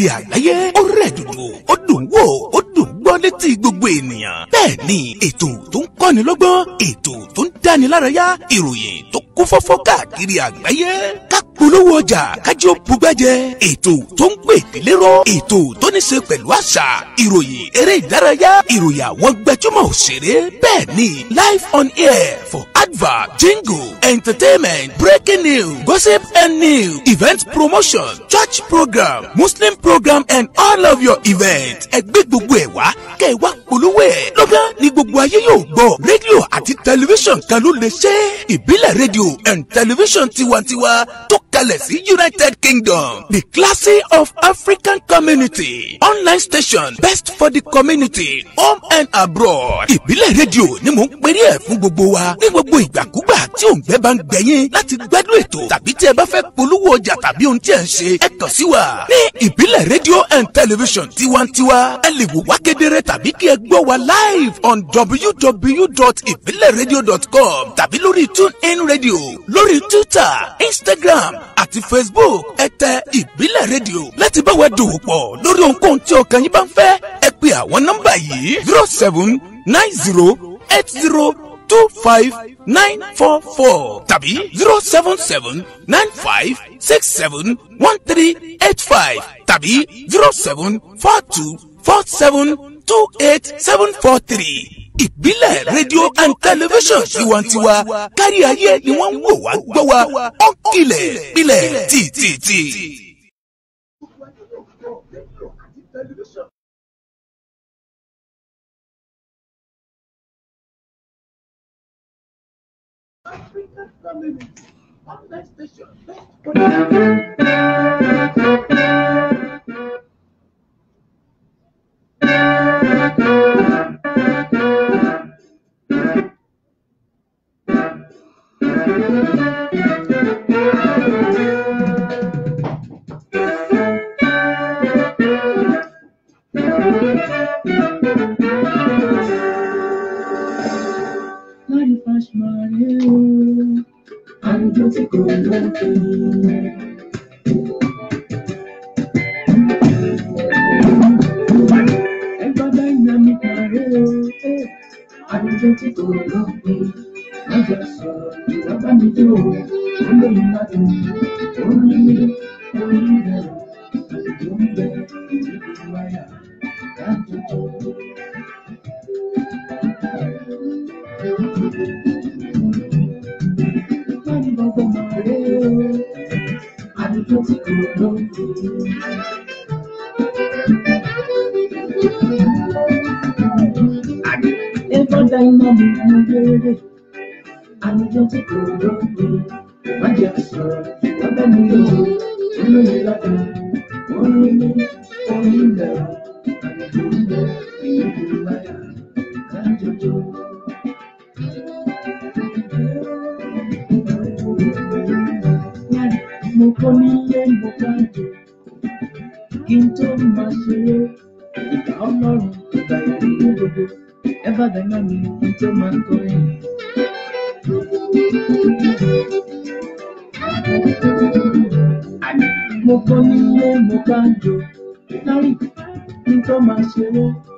káàkiri àgbáyé ó rẹ̀ dùdù ó dùn wò ó dùn gbọ́ létí gbogbo ènìyàn. bẹ́ẹ̀ ni ètò tó ń kọ́ni lọ́gbọ́n, ètò tó ń dáni lárayá, ìròyìn tó kún fọ́fọ́ káàkiri àgbáyé. ká polówó ọjà kájí ó bugbẹ́jẹ, ètò tó ń pè délé rọ, ètò tó ní ṣe pẹ̀lú àṣà, ìròyìn eré ìdárayá, ìròyìn àwọn gbajúmọ̀ òṣèré. bẹ́ẹ̀ ni live on air for advert, jingle, entertainment, breaking news, gossip and news, event promotion, church program, Muslim program and all of your events. ẹgbẹ́ gbogbo ẹ̀ wá kẹ́ ẹ wá polówó ẹ̀. lọ́gán ni gbogbo ayé yóò gbọ́. rédíò àti tẹlifíṣàn kan ló lè ṣe. ìbílẹ̀ rédíò and tẹlifíṣàn tiwantiwa tó kalẹ̀ sí United Kingdom, the classy of African community, online station best for the community, home and abroad. ìbílẹ̀ rédíò ni mò ń pèrè ẹ̀ fún gbogbo wa ní gbogbo ìgbàkúgbà tí òǹgbẹ́ bá ń gbẹ̀yìn láti gbádùn ètò tàbí tí ẹ bá fẹ́ polówó ọjà tàbí ohun tí ẹ ń ṣe, ẹ kàn sí wa ní ìbílẹ̀ rédíò and television tiwantiwa. ẹ lè wò wá kedere tàbí kí ẹ gbọ́ wa live on www.ibileradio.com tàbí lórí TuneIn Radio, lórí Twitter, Instagram àti Facebook. ẹ tẹ ìbílẹ̀ rédíò láti bá wa dòwò pọ̀ lórí ohunkóhun tí ọkàn yín bá ń fẹ́. ẹ pe àwọn nọ́mbà yìí 0790802594 tàbí 07795671385 tàbí 07424728743. ìbílẹ̀ rédíò and television tiwantiwa kárí ayé ni wọ́n ń wò wá gbọ́ wa ó kilẹ̀ pilẹ̀ tìtìtì. African community, online station,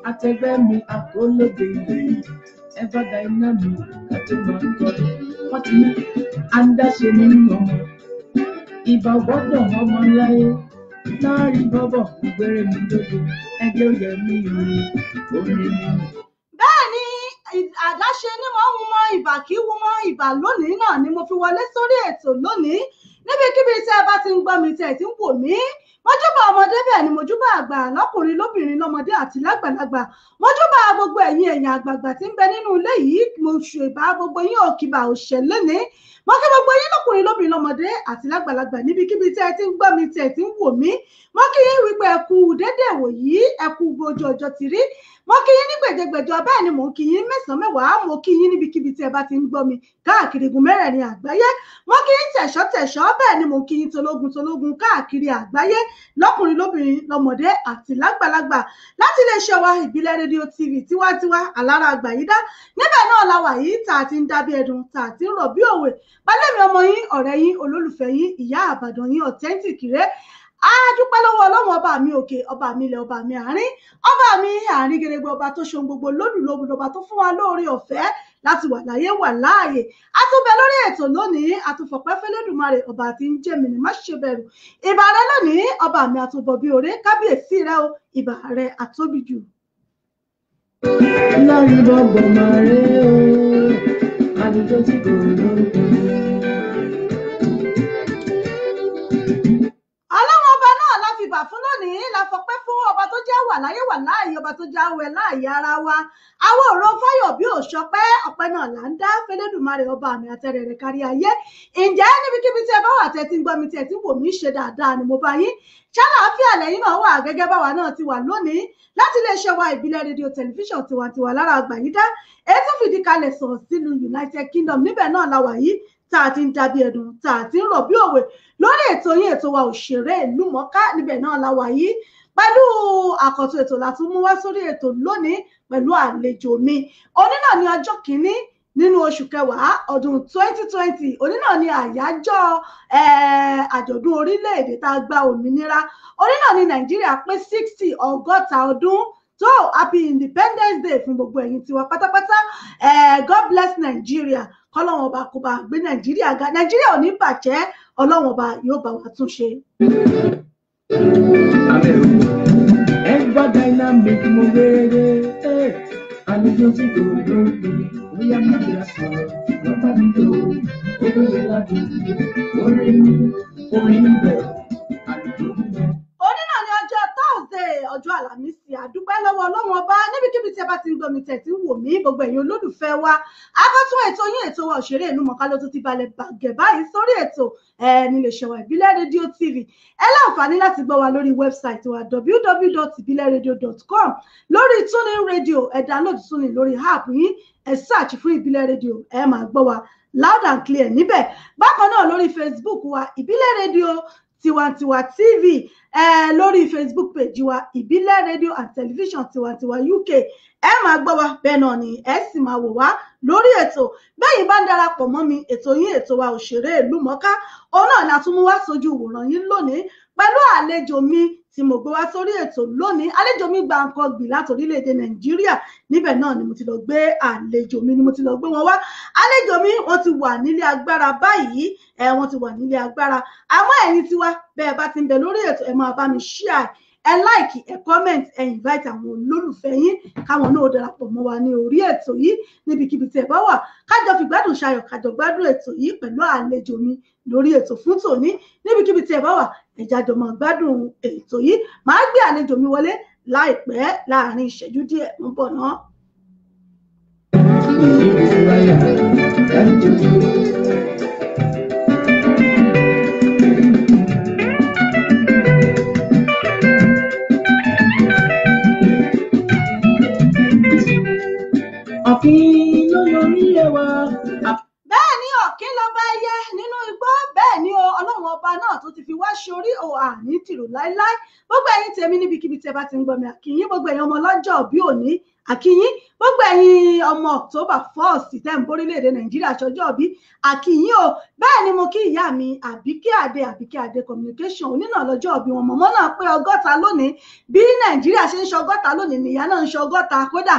àtẹgbẹ́ mi àkólóde ilẹ̀ ever dynamic àti mọ̀ọ́kọ́lé wọ́n ti ní àńdáṣe nínú ọmọ ìbá gbọ́dọ̀ ọmọ láyé láàrí bọ́bọ̀ gbére mi lóde ẹgbẹ́ òye mi ìrìn orin mi. bẹ́ẹ̀ ni àdáṣe ni wọ́n ń mọ ìbà kí wọ́n mọ ìbà lónìí náà ni mo fi wọlé sórí ètò lónìí níbikíbi tí ẹ bá ti ń gbọ́ mi tí ẹ ti ń wò mí. mọ́júbà ọmọdé bẹ́ẹ̀ ni mọ́júbà àgbà lọ́kùnrin lóbìnrin lọ́mọdé àti lágbàlagbà mọ́júbà gbogbo ẹ̀yin èèyàn àgbààgbà tí ń bẹ nínú ilé yìí mo ṣèbá gbogbo yín òkìbà òṣèlé ní mo kí gbogbo yín lọ́kùnrin lóbìnrin lọ́mọdé àti lágbàlagbà níbikíbi tí ẹ ti ń gbọ́ mi tí ẹ ti ń wò mí mo kí yín wípé ẹ kú dédé wòyí ẹ kú bójú ọjọ́ ti rí mo kí yín ní gbèjègbèjọ bẹ́ẹ̀ ni mo kí yín mẹ́sàn-án mẹ́wàá mo kí yín níbikíbi tí ẹ bá ti ń gbọ́ mi káàkiri igun mẹ́rẹ̀ẹ̀rin àgbáyé mo kí yín tẹ̀ṣọ́ bẹ́ẹ̀ ni mo kí yín tológun káàkiri àgbáyé lọ́kùnrin lóbìnrin lọ́mọdé àti lágbàlagbà láti iléeṣẹ́ wa ìbílẹ̀ rédíò TV tiwantiwa alára àgbàyídá níbẹ̀ náà la wà yìí tá a ti ń dábí ẹdun tá a ti ń rọ̀ bí òwe pálẹ́mi ọmọ yín ọ̀rẹ́ yín olólùfẹ́ yín ìyá àbàdàn yín authentic rẹ̀ a dúpẹ́ lọ́wọ́ Ọlọ́run ọba mi òkè, ọba mi ilẹ̀, ọba mi àárín gẹ́gẹ́ ọba tó ṣe gbogbo lódùlódù, ọba tó fún wa lóore ọ̀fẹ́ láti wà láyé wà láàyè. A tún bẹ lórí ètò lónìí, a tún fọpẹ́ fẹ́lẹ́dùmarè ọba tí ń jẹ́ mi ní má ṣe bẹ̀rù. Ìbà rẹ lónìí ọba mi àtúbọ̀ bí òré, kábíyèsí rẹ o, ìbà rẹ àtóbi jù. Lárí bọ́gbọ̀ máa rẹ̀ o, àdìjọ́ tí kò lóko. Ọlọ́run ọba náà la fìbà fún lónìí, la fọpẹ́ fún ọba tó jẹ́ wà láyé wà láàyè, ọba tó jẹ́ àwẹ̀ láàyè ara wa. Àwọn òrò fáyọ̀ bí òṣọpẹ́, ọpẹ́ náà là ń dá fẹ́lẹ́dùmarè ọba mi àtẹ̀rẹ̀ rẹ̀ kárí ayé. Ǹjẹ́ níbikíbi tí ẹ bá wà tẹ́ ti ń gbọ́ mi tí ẹ ti ń wò mí ṣe dáadáa ni mo bá yín. Ṣàlàáfíà lẹ́yìn náà wà gẹ́gẹ́ báwa náà ti wà lónìí láti iléeṣẹ́ wa ìbílẹ̀ rédíò tẹlifíṣàn tiwantiwa lára àgbàyídá. Èyí tó fìdí kalẹ̀ sọ̀rọ̀ sílùú United Kingdom, níbẹ̀ náà la wà yìí tá a ti ń dàbí ẹ̀dùn, tá a ti ń rọ̀ bí òwe lórí ètò yín, ètò wa òṣèré ìlú mọ̀ọ́ká, níbẹ̀ náà la wà yìí pẹ̀lú àkọ́tún ètò la tún mú wá sórí ètò lónìí pẹ̀lú àlejò mi. Òní náà ní ọjọ́ kìíní nínú oṣù kẹwàá ọdún 2020. Òní náà ní àyájọ́ àjọ̀dún orílẹ̀-èdè tá a gba òmìnira. Òní náà ní Nàìjíríà pé 60 ọgọ́ta ọdún. So happy Independence Day fún gbogbo ẹ̀yin tiwa pátápátá. God bless Nigeria. Kọ́lọ́run ọba kó bá gbé Nàìjíríà ga. Nàìjíríà ò ní bàjẹ́, Ọlọ́run ọba yóò bá wa tún ṣe. Ever dynamic mo gbére, àlejò tí kò lóko. Bóyá má bí a sọ̀rọ̀, bàbá mi tó, olóyè láti orin bẹ̀, àlejò bẹ̀. Òní náà ní ọjọ́ Thursday, ọjọ́ Àlàmísì. Àdúpẹ́ lọ́wọ́ Ọlọ́run ọba níbikíbi tí ẹ bá ti ń gbọ́ mi tẹ̀ tí ń wò mí, gbogbo ẹ̀yin olólùfẹ́ wa. Akọ́tún ètò yín, ètò wa òṣèré ìlú mọ̀ọ́ká ló tún ti balẹ̀ bàgẹ̀ báyìí sórí ètò níléeṣẹ́ wa ìbílẹ̀ rédíò TV. Ẹ láǹfààní láti gbọ́ wa lórí wẹ́bsáìtì wa www.ibileradio.com, lórí TuneIn Radio, ẹ download TuneIn lórí app yín, ẹ search fún ìbílẹ̀ rédíò, ẹ máa gbọ́ wa loud and clear níbẹ̀. Bákan náà lórí Facebook wa ìbílẹ̀ rédíò Tiwantiwa TV, lórí Facebook page wa ìbílẹ̀ rédíò and television Tiwantiwa UK. Ẹ máa gbọ́ wa bẹ́ẹ̀ náà ni ẹ sì máa wò wá lórí ètò. Bẹ́yìn bá ń darapọ̀ mọ́ mi, ètò yín, ètò wa òṣèré ìlú mọ̀ọ́ká, òun náà ni a tún mú wá sójú ìwòran yín lónìí pẹ̀lú àlejò mi tí mo gbé wá sórí ètò lónìí. Àlejò mi gba nǹkan gbì láti orílẹ̀-èdè Nàìjíríà. Níbẹ̀ náà ni mo ti lọ gbé àlejò mi, wọn wá. Àlejò mi wọ́n ti wà nílé agbára báyìí, wọ́n ti wà nílé agbára. Àmọ́ ẹ̀yin tiwa bẹ́ẹ̀ bá ti ń bẹ lórí ètò, ẹ máa bá mi share, ẹ like, ẹ comment, ẹ invite àwọn olólùfẹ́ yín káwọn náà darapọ̀ mọ́ wa ní orí ètò yìí níbikíbi tí ẹ bá wà. Kájọ fi gbádùn ṣayọ̀, kájọ gbádùn ètò yìí pẹ̀lú àlejò mi lórí ètò fún tòní. Níbikíbi tí ẹ bá wà, ẹ jájọ máa gbádùn ètò yìí. Màá gbé àlejò mi wọlé láìpẹ́, láàrin ìṣẹ́jú díẹ̀, mo ń bọ̀ náà. Ọ̀kín ló yorí ẹwà. Bẹ́ẹ̀ ni ọ̀kín ló bá ẹyẹ nínú igbó, bẹ́ẹ̀ ni Ọlọ́run ọba náà tó ti fi wá ṣorí àní tìrò láíláí. Gbogbo ẹ̀yin tèmi níbikíbi tí ẹ bá ti ń gbọ́ mi, àkíyín. Gbogbo ẹ̀yin ọmọ ọlọ́jọ́ bí òní, àkíyín. Gbogbo ẹ̀yin ọmọ October 1st tẹ́ ń borílẹ̀-èdè Nàìjíríà ṣọjọ́ bí, àkíyín o. Bẹ́ẹ̀ ni mo kí ìyá mi Àbíkẹ́ Adé communication, onínà lọ́jọ́ bí wọn. Mọ̀mọ́ náà pé 60 lónìí. Bí Nàìjíríà ṣe ń ṣe 60 lónìí ni ìyá náà ń ṣe 60. Kódà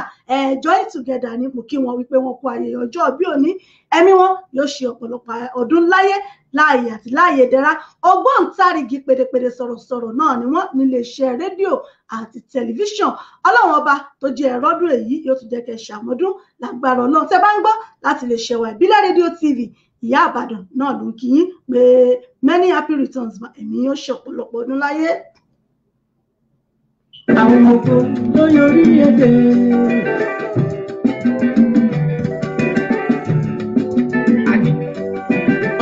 join together ni mo kí wọn wípé wọn kú ayẹyẹ ọjọ́ bí òní. Ẹ̀mí wọn yóò ṣe ọ̀pọ̀lọpọ̀ ọdún láyé láàyè àti láàyè dẹ̀ra. Ògbóǹtarìgì pèdèpèdè sọ̀rọ̀sọ̀rọ̀ náà ni wọ́n nílé iṣẹ́ rédíò àti tẹlifíṣàn. Ọlọ́run ọba tó jẹ́ ẹ̀rọ́dún èyí yóò tún jẹ́ kẹ́ ṣàmọ́dún lágbára Ọlọ́run. Tẹ́ bá ń gbọ́ láti lè ṣe wa ìbílẹ̀ rédíò TV ìyá Ìbàdàn náà ló ń kí yín pé many happy returns, ẹ̀mí yóò ṣe ọ̀pọ̀lọpọ̀ ọdún láyé. Àwọn ọkọ ló yorí èdè.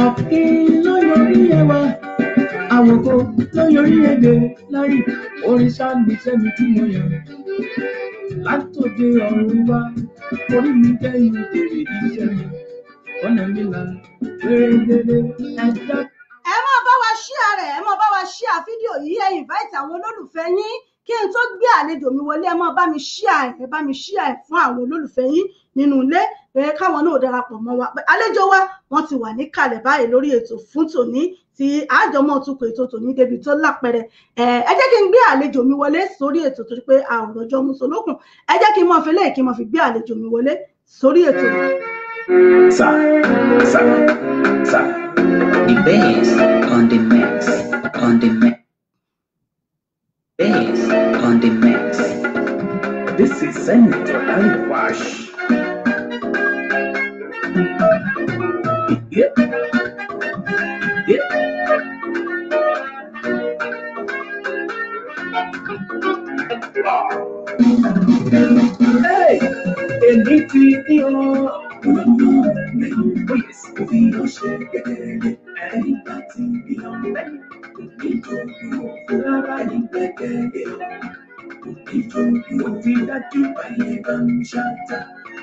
Ọ̀kín ló yorí ẹwà. Àwọn ọkọ ló yorí èdè. Lárí orin sáàlì sẹ́mi tí mo yàn. Látòde ọ̀run wá, orí mi jẹ́ ìbèrè iṣẹ́ mi. Ọ̀nà mi là wérédélé ẹja. Ẹ máa bá wa share rẹ̀, ẹ máa bá wa share fídíò yìí, ẹ invite àwọn olólùfẹ́ yín. Kí n tó gbé àlejò mi wọlé, ẹ máa bá mi share fún àwọn olólùfẹ́ yín nínú ilé, káwọn náà darapọ̀ mọ́ wa. Àlejò wa wọ́n ti wà níkàlẹ̀ báyìí lórí ètò fún tòní tí àjọmọ́ tukọ̀ ètò tòní débi tó lápẹẹrẹ ẹ jẹ́ kí n gbé àlejò mi wọlé sórí ètò torí pé àrùn ọjọ́ musolókun ẹ jẹ́ kí n mọ̀ fi léè kí n mọ̀ fi gbé àlejò mi wọlé sórí ètò. Sa, the bass on the mix, on the mix, bass on the mix. This is Senator Aliwash. Yeah. Hey, èmi ti ní ọ. Yes, we don't share it. Anybody be on me. We don't do anybody better. We don't do that you buy a shata.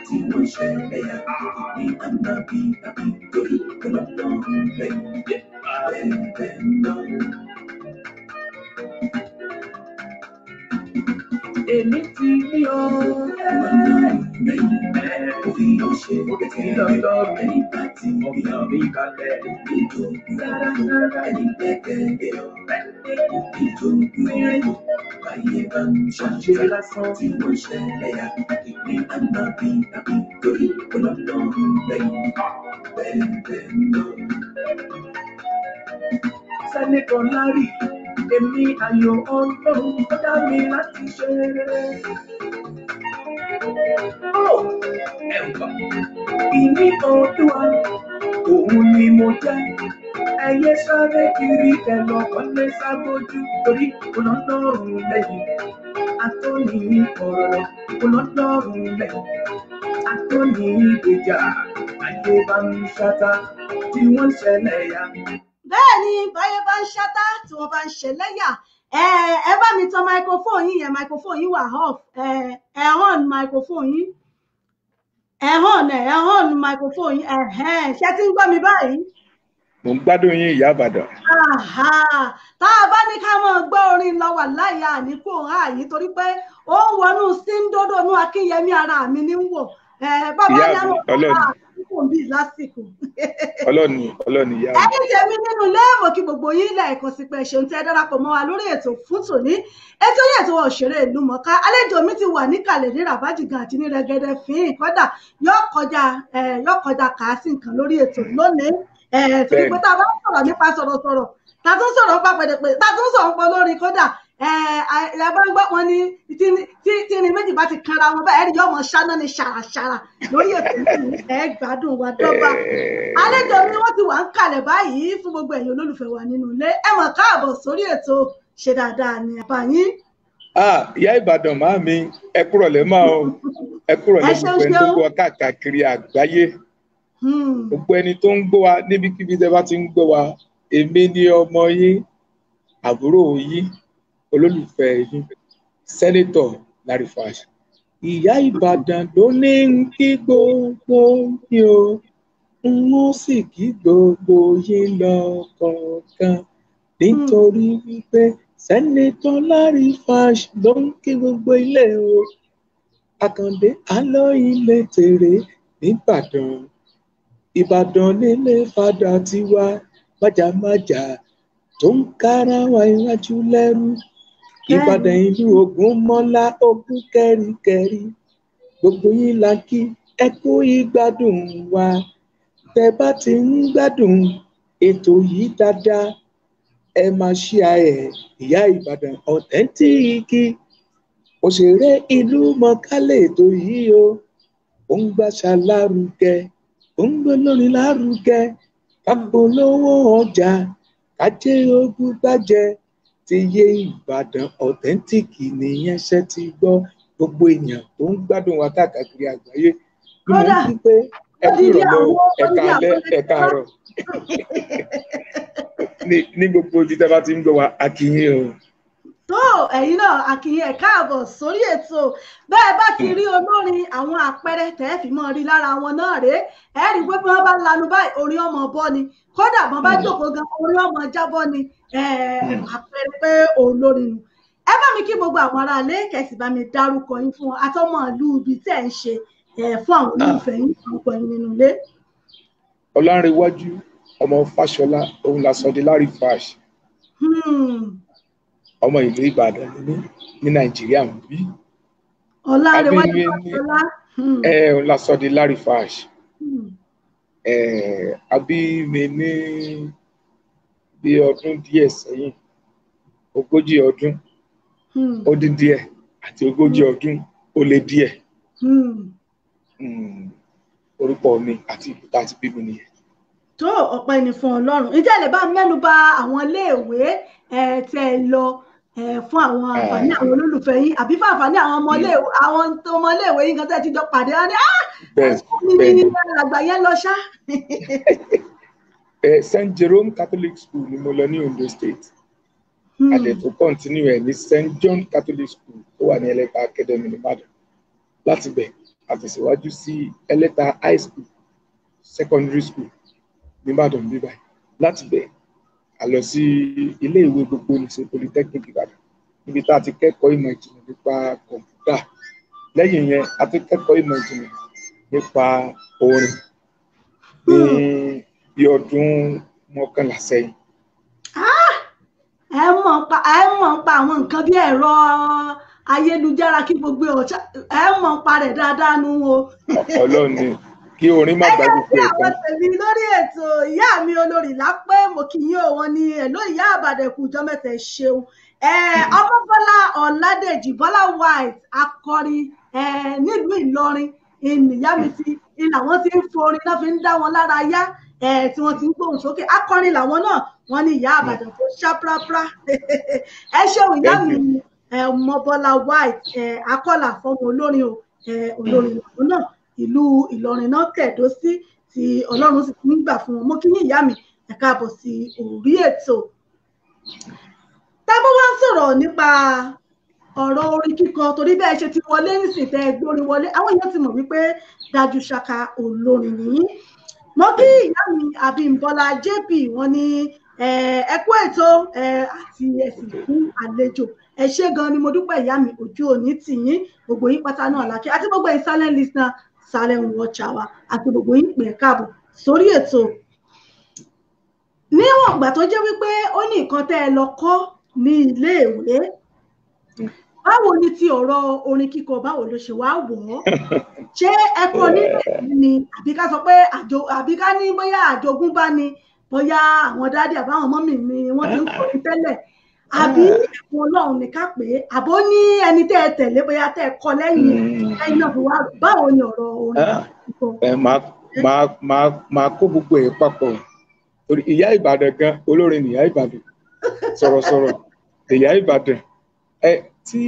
See one share there. We am not be happy. We don't know. Èmi ti ní ọ. Òbí ló ṣe òkè lọ́dọ̀ ẹni pàtì ọ̀gbìn mi balẹ̀. Ìjọ sára ẹni gbẹ́gbẹ́ ọ̀rẹ́. Ìjọ mẹ́rin báyé bá ń ṣàṣe lásán tí wọ́n ṣẹlẹ̀ yá. Ìpín àná bí àbí torí ọlọ́dún lẹ́yìn bẹ́ẹ̀ lọ. Sẹ́nẹ̀tọ̀ Larry, èmi ayọ̀ Ọlọ́run tó dá mi láti ṣe rere. Ìní Olúwa, òun ni mo jẹ́. Ẹyẹ sáré kiri ẹ̀lọ́ wọlé sábójú torí Ọlọ́run lẹ́yìn. Atóni ọ̀rọ̀ Ọlọ́run lẹ́yìn. Atóni ìgbèjà ayé bá ń ṣáta tí wọ́n ń ṣẹlẹ̀ yá. Bẹ́ẹ̀ ni báyé bá ń ṣátá tí wọ́n bá ń ṣe lẹ́yà ẹ bá mi tan microphone yín yẹn microphone yín wà off ẹ on microphone yín ẹ on microphone yín ṣé tí ń gbọ́ mi báyìí. Mo ń gbádùn yín ìyá Ìbàdàn. Tá a bá ní ká mọ̀ gbọ́ orin lọ wà láyà àníkù ààyè torí pé ó ń wọnú síndódò nú Akínyẹmí ara mi ní wò bàbá ní àwọn ọmọ bí lásìkò. Ọlọ́ni ìyá mi. Ẹni tèmi nínú ilé ìwò kí gbogbo yín lẹ́ẹ̀kan sí pé ṣeun tẹ́ darapọ̀ mọ́ wa lórí ètò fún tòní. Ètò yìí ètò òṣèré ìlú mọ̀ọ́ká. Àlejò mi ti wà níkàlẹ̀ ní Ràbájìgàn àti ní Rẹ́gẹ́dẹ́ fín kódà yóò kọjá kàásì nǹkan lórí ètò lónìí. Torí pé tá a bá sọ̀rọ̀ nípa sọ̀rọ̀sọ̀rọ̀ ta tún sọ̀rọ̀ nípa pẹ̀lẹ́pẹ̀ ta tún sọ̀rọ̀ pọ̀ lórí kódà ẹ bá ń gbọ́ wọn ní tí ní méjì bá ti kanra wọn báyìí ẹni yóò mọ ṣáná ní ṣàràṣàrà lórí ètò yìí gbádùn wa dọ́gba. Àlejò mi wọ́n ti wà ń kalẹ̀ báyìí fún gbogbo ẹ̀yin olólùfẹ́ wa nínú ilé ẹ mọ̀ káàbọ̀ sórí ètò ṣe dáadáa ní àbá yín. Ìyá Ìbàdàn máa mi ẹ kúrọ̀lẹ́ máa o ẹ kúrọ̀lẹ́ gbogbo ẹni tó ń gbọ́ wa káàkiri àgbáyé gbogbo ẹni tó ń gbọ́ wa níbikíbi tẹ́ bá ti ń gbọ́ wa èmi ni ọmọ yín àbúrò yín olólùfẹ́ yín Sẹ́nẹ́tọ̀ Larry Fash. Ìyá Ìbàdàn ló ní kí gbogbo yín o wọ́n sì kí gbogbo yín lọ́kọ̀ọ̀kan nítorí wípé Sẹ́nẹ́tọ̀ Larry Fash ló ń kí gbogbo ilé o. Àkàndé àlọ́ ilé tèrè nìbàdàn. Ìbàdàn nílé fàdà tiwa májàmájà tó ń kára wa iwájú lẹ́rú. Ìbàdàn ìlú Ògúnmọ́lá ogún kẹ́ríkẹ́rí gbogbo yín la kí ẹ kú ìgbádùn wa tẹ́ bá ti ń gbádùn ètò yìí dáadáa ẹ máa ṣí ẹ Ìyá Ìbàdàn ọ̀tẹ́ntìkì òṣèré ìlú mọ̀kálẹ̀ ètò yìí o ó ń gbàṣà lárugẹ ó ń gbólórin lárugẹ kápolówó ọjà kájé ogún gbàjẹ ti yé Ìbàdàn ọ̀tẹ́ntìkì nìyẹn ṣe ti gbọ́ gbogbo èèyàn tó ń gbádùn wa káàkiri àgbáyé bí mo ń pé ẹ kú ìrọ̀lẹ́ ẹ káalẹ́ ẹ káàárọ̀ ní gbogbo ibi tẹ́ bá ti ń gbọ́ wa a kí yín o. tó ẹ̀yin náà a kí yín ẹ káàbọ̀ sórí ètò bẹ́ẹ̀ bá ti rí olórin àwọn àpẹẹrẹ tẹ́ fi mọ́ rí lára wọn náà rèé ẹ rí pé bí wọ́n bá lanu báyìí orí ọmọ bọ́ ni kódà bọ́n bá jókòó gan orí ọmọ jábọ́ ni àpẹẹrẹ pé olórin nu ẹ bá mi kí gbogbo àwọn aráalé kẹsì bá mi dárúkọ yín fún atọ́mọ ìlú ibi tẹ́ ń ṣe fún àwọn olólùfẹ́ yín orúkọ yín nínú ilé. Ọlánrewájú ọmọ Fáṣọlá òun la sọ di Larifash. Ọmọ ìlú Ìbàdàn ní Nàìjíríà ń bí. Ọlárẹ̀wájú Fáṣọlá. Òun la sọ di Larifash. Àbí mi ní bí ọdún díẹ̀ sẹ́yìn, 40 ọdún ó dín díẹ̀ àti 40 ọdún ó lé díẹ̀. Orúkọ mi àti ìlú tá a ti bí mi nìyẹn. Tó ọpẹ́ ni fún Ọlọ́run. Ǹjẹ́ lè bá mẹ́nu bà àwọn iléèwé tẹ́ ẹ lọ fún àwọn àǹfààní àwọn olólùfẹ́ yín àbí fún àǹfààní àwọn ọmọléèwé yín kan tẹ́ ẹ ti jọ pàdé wọn ní mi ní àgbà yẹn lọ ṣá. St. Jerome Catholic School ni mo lọ ní Ondo State. Àdè tó continue ẹ̀ ní St. John Catholic School tó wà ní Ẹlẹ́ta Academy ní Ìbàdàn. Láti bẹ̀ àtẹ̀síwájú sí Ẹlẹ́ta High School Secondary School ní Ìbàdàn bí báyìí. Láti bẹ̀ a lọ sí ilé ìwé gbogbo nìṣe Polytechnic Ìbàdàn níbi tá a ti kẹ́kọ̀ọ́ ìmọ̀ ìjìnlẹ̀ nípa kọ̀ǹpútà. Lẹ́yìn yẹn a ti kẹ́kọ̀ọ́ ìmọ̀ ìjìnlẹ̀ nípa orin ní bí ọdún 11 sẹ́yìn. Ẹ mọ̀ pa àwọn nǹkan bí ẹ̀rọ ayélujára kí gbogbo ọ̀chá ẹ mọ̀ pa rẹ̀ dáadáa nù o. Ọlọ́run ni kí orin má gbàgbé pé ẹ̀ka. Àwọn tèmi lórí ètò ìyá mi olórí lápẹ́ mo kì í yín òun ní ẹ̀ló ìyá àbàdàn kù ọjọ́ mẹ́ta ṣeun. Ọmọbọ́lá Ọ̀ládèjì Bọ́lá White akọrin nílùú Ìlọrin ìyá mi ti làwọn ti ń forin náà fi ń dá wọn lára yá tí wọ́n ti ń gbóhùn sókè akọrin làwọn náà wọ́n ní ìyá àbàdàn tó ṣáprápra. Ẹ ṣeun ìyá mi Ọmọbọ́lá White akọ́là fọmọ olórin olórin ìlú náà ìlú Ìlọrin náà tẹ̀dó sí tí Ọlọ́run sì ń gbà fún wọn. Mo kí yín ìyá mi ẹ káàbọ̀ sí orí ètò. Tá bá wá ń sọ̀rọ̀ nípa ọ̀rọ̀ orin kíkọ torí bẹ́ẹ̀ ṣe ti wọlé nísìn tẹ́ gbórin wọlé àwọn èèyàn ti mọ̀ wípé Dájú Ṣàkà olórin nìyí. Mo kí ìyá mi Abímbọ́lá JP wọ́n ní ẹ kú ètò àti ẹ̀sìn fún àlejò. Ẹ ṣé gan ni mo dúpẹ́ ìyá mi ojú òní tì yín gbogbo yín pátá náà lákè àti gbogbo yín silent listener silent watcher wa àti gbogbo yín pè káàbọ̀ sórí ètò. Níwọ̀n ìgbà tó jẹ́ wípé ó ní nǹkan tẹ́ ẹ lọ kọ́ ní iléèwé báwo ni ti ọ̀rọ̀ orin kíkọ báwo ló ṣe wá wọ̀ ọ́ ṣé ẹ kọ́ nílé ni àbí ká sọ pé àbí ká ní bóyá àjogúnbá ni bóyá àwọn dádì àbáwọn mọ́mì ni wọ́n ti ń kọrin tẹ́lẹ̀ àbí ẹ̀kún Ọlọ́run ní ká pé àbó ní ẹni tẹ́ ẹ tẹ̀lé bóyá tẹ́ ẹ kọ́ lẹ́yìn ẹ̀yìn náà fi wá báwo ni ọ̀rọ̀ orin kíkọ. Máa kó gbogbo ẹ̀ papọ̀ torí ìyá Ìbàdàn gan olórin ìyá Ìbàdàn sọ̀rọ̀sọ̀rọ̀ ìyá Ìbàdàn tí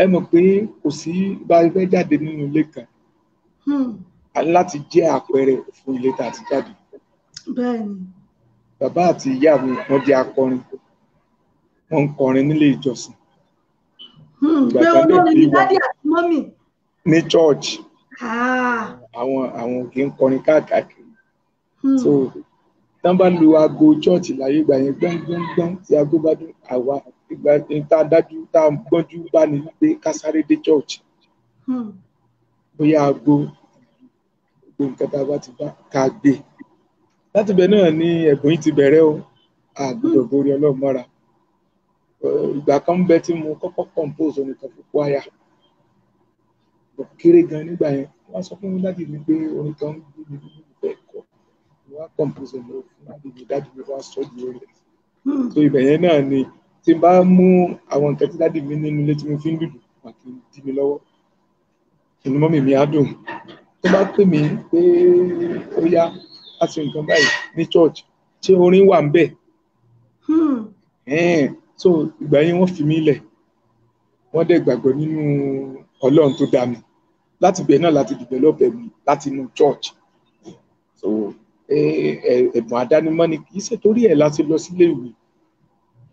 ẹ mọ̀ pé kò sí bá a fẹ́ jáde nínú ilé kan láti jẹ́ àpẹẹrẹ fún ilé tá a ti jáde. Bẹ́ẹ̀ni. Bàbá àti ìyá mi wọ́n jẹ́ akọrin wọ́n ń kọrin nílé ìjọsìn. Pé olórin ní dádì àti mọ́mì. Ní church àwọn kì í kọrin káàkiri so tán bá lu aago church láyé ìgbà yẹn gbọ́ngbọ́ngbọ́n tí aago bá dún àwa ìgbà tá a dájú tá a gbọ́njú bá ní pé ká sáré dé church bóyá aago gbogbo nǹkan tá a bá ti bá ká gbé láti bẹ̀ náà ni ẹ̀bùn yìí ti bẹ̀rẹ̀ o àgbọ́dọ̀ borí Ọlọ́run mọ́ra. Ìgbà kan ń bẹ tí mo kọ́kọ́ compose orin kan fún choir mo kéré gan nígbà yẹn wọ́n sọ fún mi dáàdì mi pé orin kan ń gbé mi nínú ìfẹ́ ẹ̀kọ́ wọ́n á compose orin fún dáàdì mi wá sọ di orin so ibẹ̀ yẹn náà ni tí n bá mú àwọn nǹkan tí dáàdì mi nínú ilé tí mo fi ń lùlù wà kí n dí mi lọ́wọ́ inú mọ́mì mi á dùn tó bá pè mí pé ó yá á ṣe nǹkan báyìí ní church ṣé orin wà ń bẹ̀ so ìgbà yẹn wọ́n fi mí lẹ̀ wọ́n dẹ̀ gbàgbọ́ nínú Ọlọ́run tó dá mi láti bẹ̀ náà láti develop ẹ̀mí láti inú church so ẹ̀bùn àdánimọ́ ni kì í ṣe torí ẹ̀ láti lọ sílé ìwé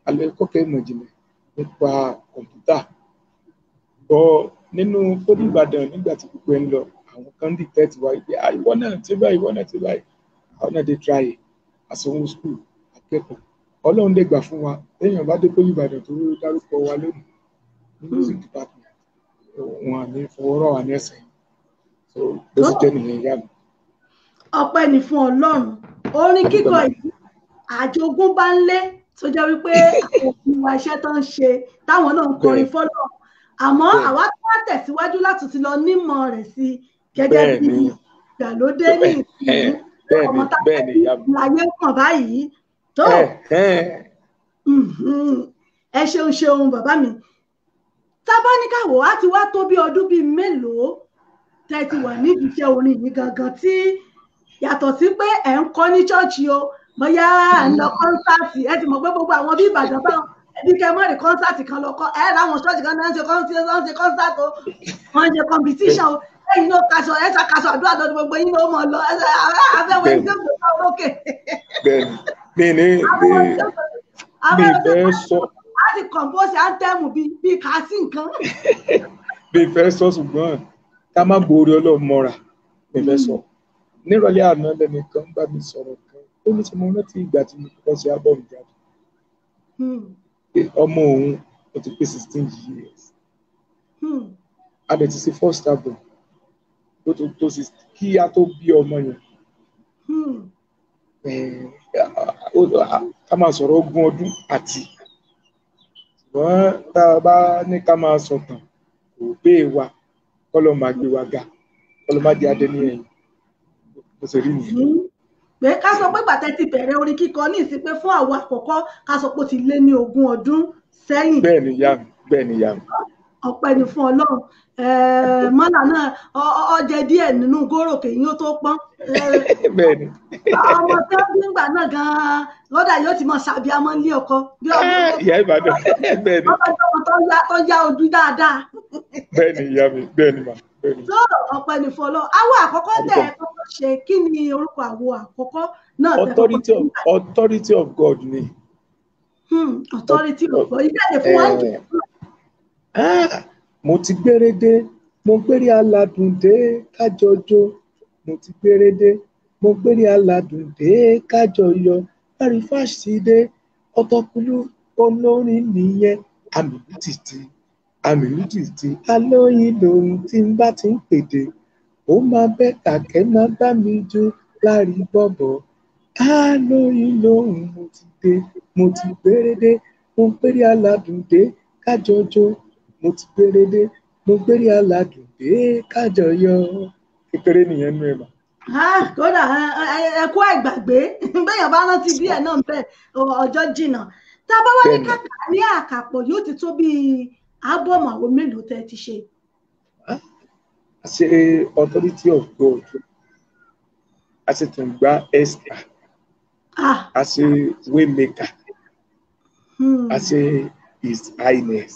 alẹ́ kọ́kẹ́ ìmọ̀ ìjìnlẹ̀ nípa kọ̀ǹpútà bọ́ nínú Poli Ìbàdàn nígbà tí gbogbo ẹ̀ ń lọ àwọn kan dìtẹ́tì wa pé ìwọ náà ti báyìí àwọn náà dé try àsanwó school akẹ́kọ̀ọ́ Ọlọ́run dẹ̀ gbà fún wa téèyàn bá dé Poli Ìbàdàn tó dárúkọ wa lónìí ní music department wọn àmì fọwọ́rọ́ wa ní ẹsẹ̀ so bó sì jẹ́ nìyẹn yá mi. Ọpẹ́ ni fún Ọlọ́run orin kíkọ yìí àjogúnbá ńlé tó jẹ́ wípé àwọn ìwà iṣẹ́ tó ń ṣe táwọn náà ń kọrin fọ́lọ́ àmọ́ àwa tó wá tẹ̀síwájú láti ti lọ nímọ̀ rẹ̀ sí gẹ́gẹ́ bí ìgbàlódé ní ìsìn ọmọ táwọn láyé kàn báyìí tó ẹ ṣeun bàbá mi tábánikàwò á ti wá tó bí ọdún bíi mélòó tẹ́ ti wà nídìí iṣẹ́ orin yìí gangan tí yàtọ̀ sí pé ẹ̀ ń kọ́ ní ṣọ́ọ̀ṣì o bóyá ẹ̀ ń lọ kọ́nsáàtì ẹ ti mọ̀ pé gbogbo àwọn bí Ìbàdàn bá ẹbí kẹmọ́rì kọ́nsáàtì kan lọ kọ́ ẹ̀ láwọn ṣọ́ọ̀ṣì kan náà ń ṣe kọ́nsáàtì o wọ́n ń ṣe competition o ẹ̀yin ló kaṣọ ẹ̀ ṣàkàṣọ àdúrà lọ́dún gbogbo yín ló mọ̀ lọ afẹ́wọ̀ ẹ̀jẹ̀ tó sọ lókè. bẹ́ẹ̀ni mi fẹ́ sọ. a ti compose anthem bíi kàásì nǹkan. mi fẹ́ sọ ṣùgbọ́n ká má borí Ọlọ́run mọ́ra mi fẹ́ sọ. nírọ̀lẹ́ àná lẹ́nìkan bá mi sọ̀rọ̀ kan ó ní tí mo rántí ìgbà tí mo kọ́kọ́ ṣe ábọ̀mù jáde. ọmọ òun ó ti pé 16 years. a lè ti ṣe first album tó sì kí a tó bí ọmọ yẹn. ká máa sọ̀rọ̀ ogún ọdún àti ṣùgbọ́n tá a bá ní ká máa sọ̀tàn kò bẹ́ẹ̀ wa kọ́lọ́ máa gbé wa ga kọ́lọ́ máa di adé ní ẹ̀yìn bó ṣe rí nìyẹn. pé ká sọ pé gbàtẹ́ ti bẹ̀rẹ̀ orin kíkọ ní ìsìn pé fún àwọn àkọ́kọ́ ká sọ pé ó ti lé ní 20 ọdún sẹ́yìn. bẹ́ẹ̀ ni ìyá mi. ọpẹ́ ni fún Ọlọ́run mọ́là náà ọjẹ́ díẹ̀ nínú gòròkè yín ó tó pọ́n. bẹ́ẹ̀ni. ọmọ tó ń gbà náà gan-an lọ́dà yóò ti mọ ṣàbíamọ́ ní ọkọ. ìyá Ìbàdàn bẹ́ẹ̀ni. ọmọ tó yá ojú dáadáa. bẹ́ẹ̀ni ìyá mi bẹ́ẹ̀ni mà. tó ọpẹ́ ni fún Ọlọ́run àwo àkọ́kọ́ tẹ̀ ẹ́ kọ́kọ́ ṣe kí ni orúkọ àwo àkọ́kọ́ náà. Authority of God ni. Authority of God ìbéèrè fún wa ń dùn. mo ti gbérédé mo gbérí aládùn dé kájọjọ mo ti gbérédé mo gbérí aládùn dé kájọyọ lárí fásitì ọtọkùlú olórin nìyẹn àmì títí alóyin lòun tí ń bá ti ń pèdè ó máa bẹ́ kàkẹ́ máa bá mi jó lárí bọ́bọ̀ alóyin lòun mo ti gbérédé mo gbérí aládùn dé kájọjọ mo ti gbérédé mo gbérí aládùn dé kájọyọ kékeré nìyẹn nú ẹ mà. kódà ẹkú àìgbàgbé bẹ́ẹ̀ bá rántí díẹ̀ náà bẹ́ẹ̀ ọjọ́ jìnnà tá a bá wá ní kàkà ní àkàpọ̀ yóò ti tó bí ábọ̀mù àwọn mélòó tẹ́ ti ṣe. a ṣe Authority of God a ṣe Tùǹgbá Esther a ṣe Waymaker a ṣe His Highness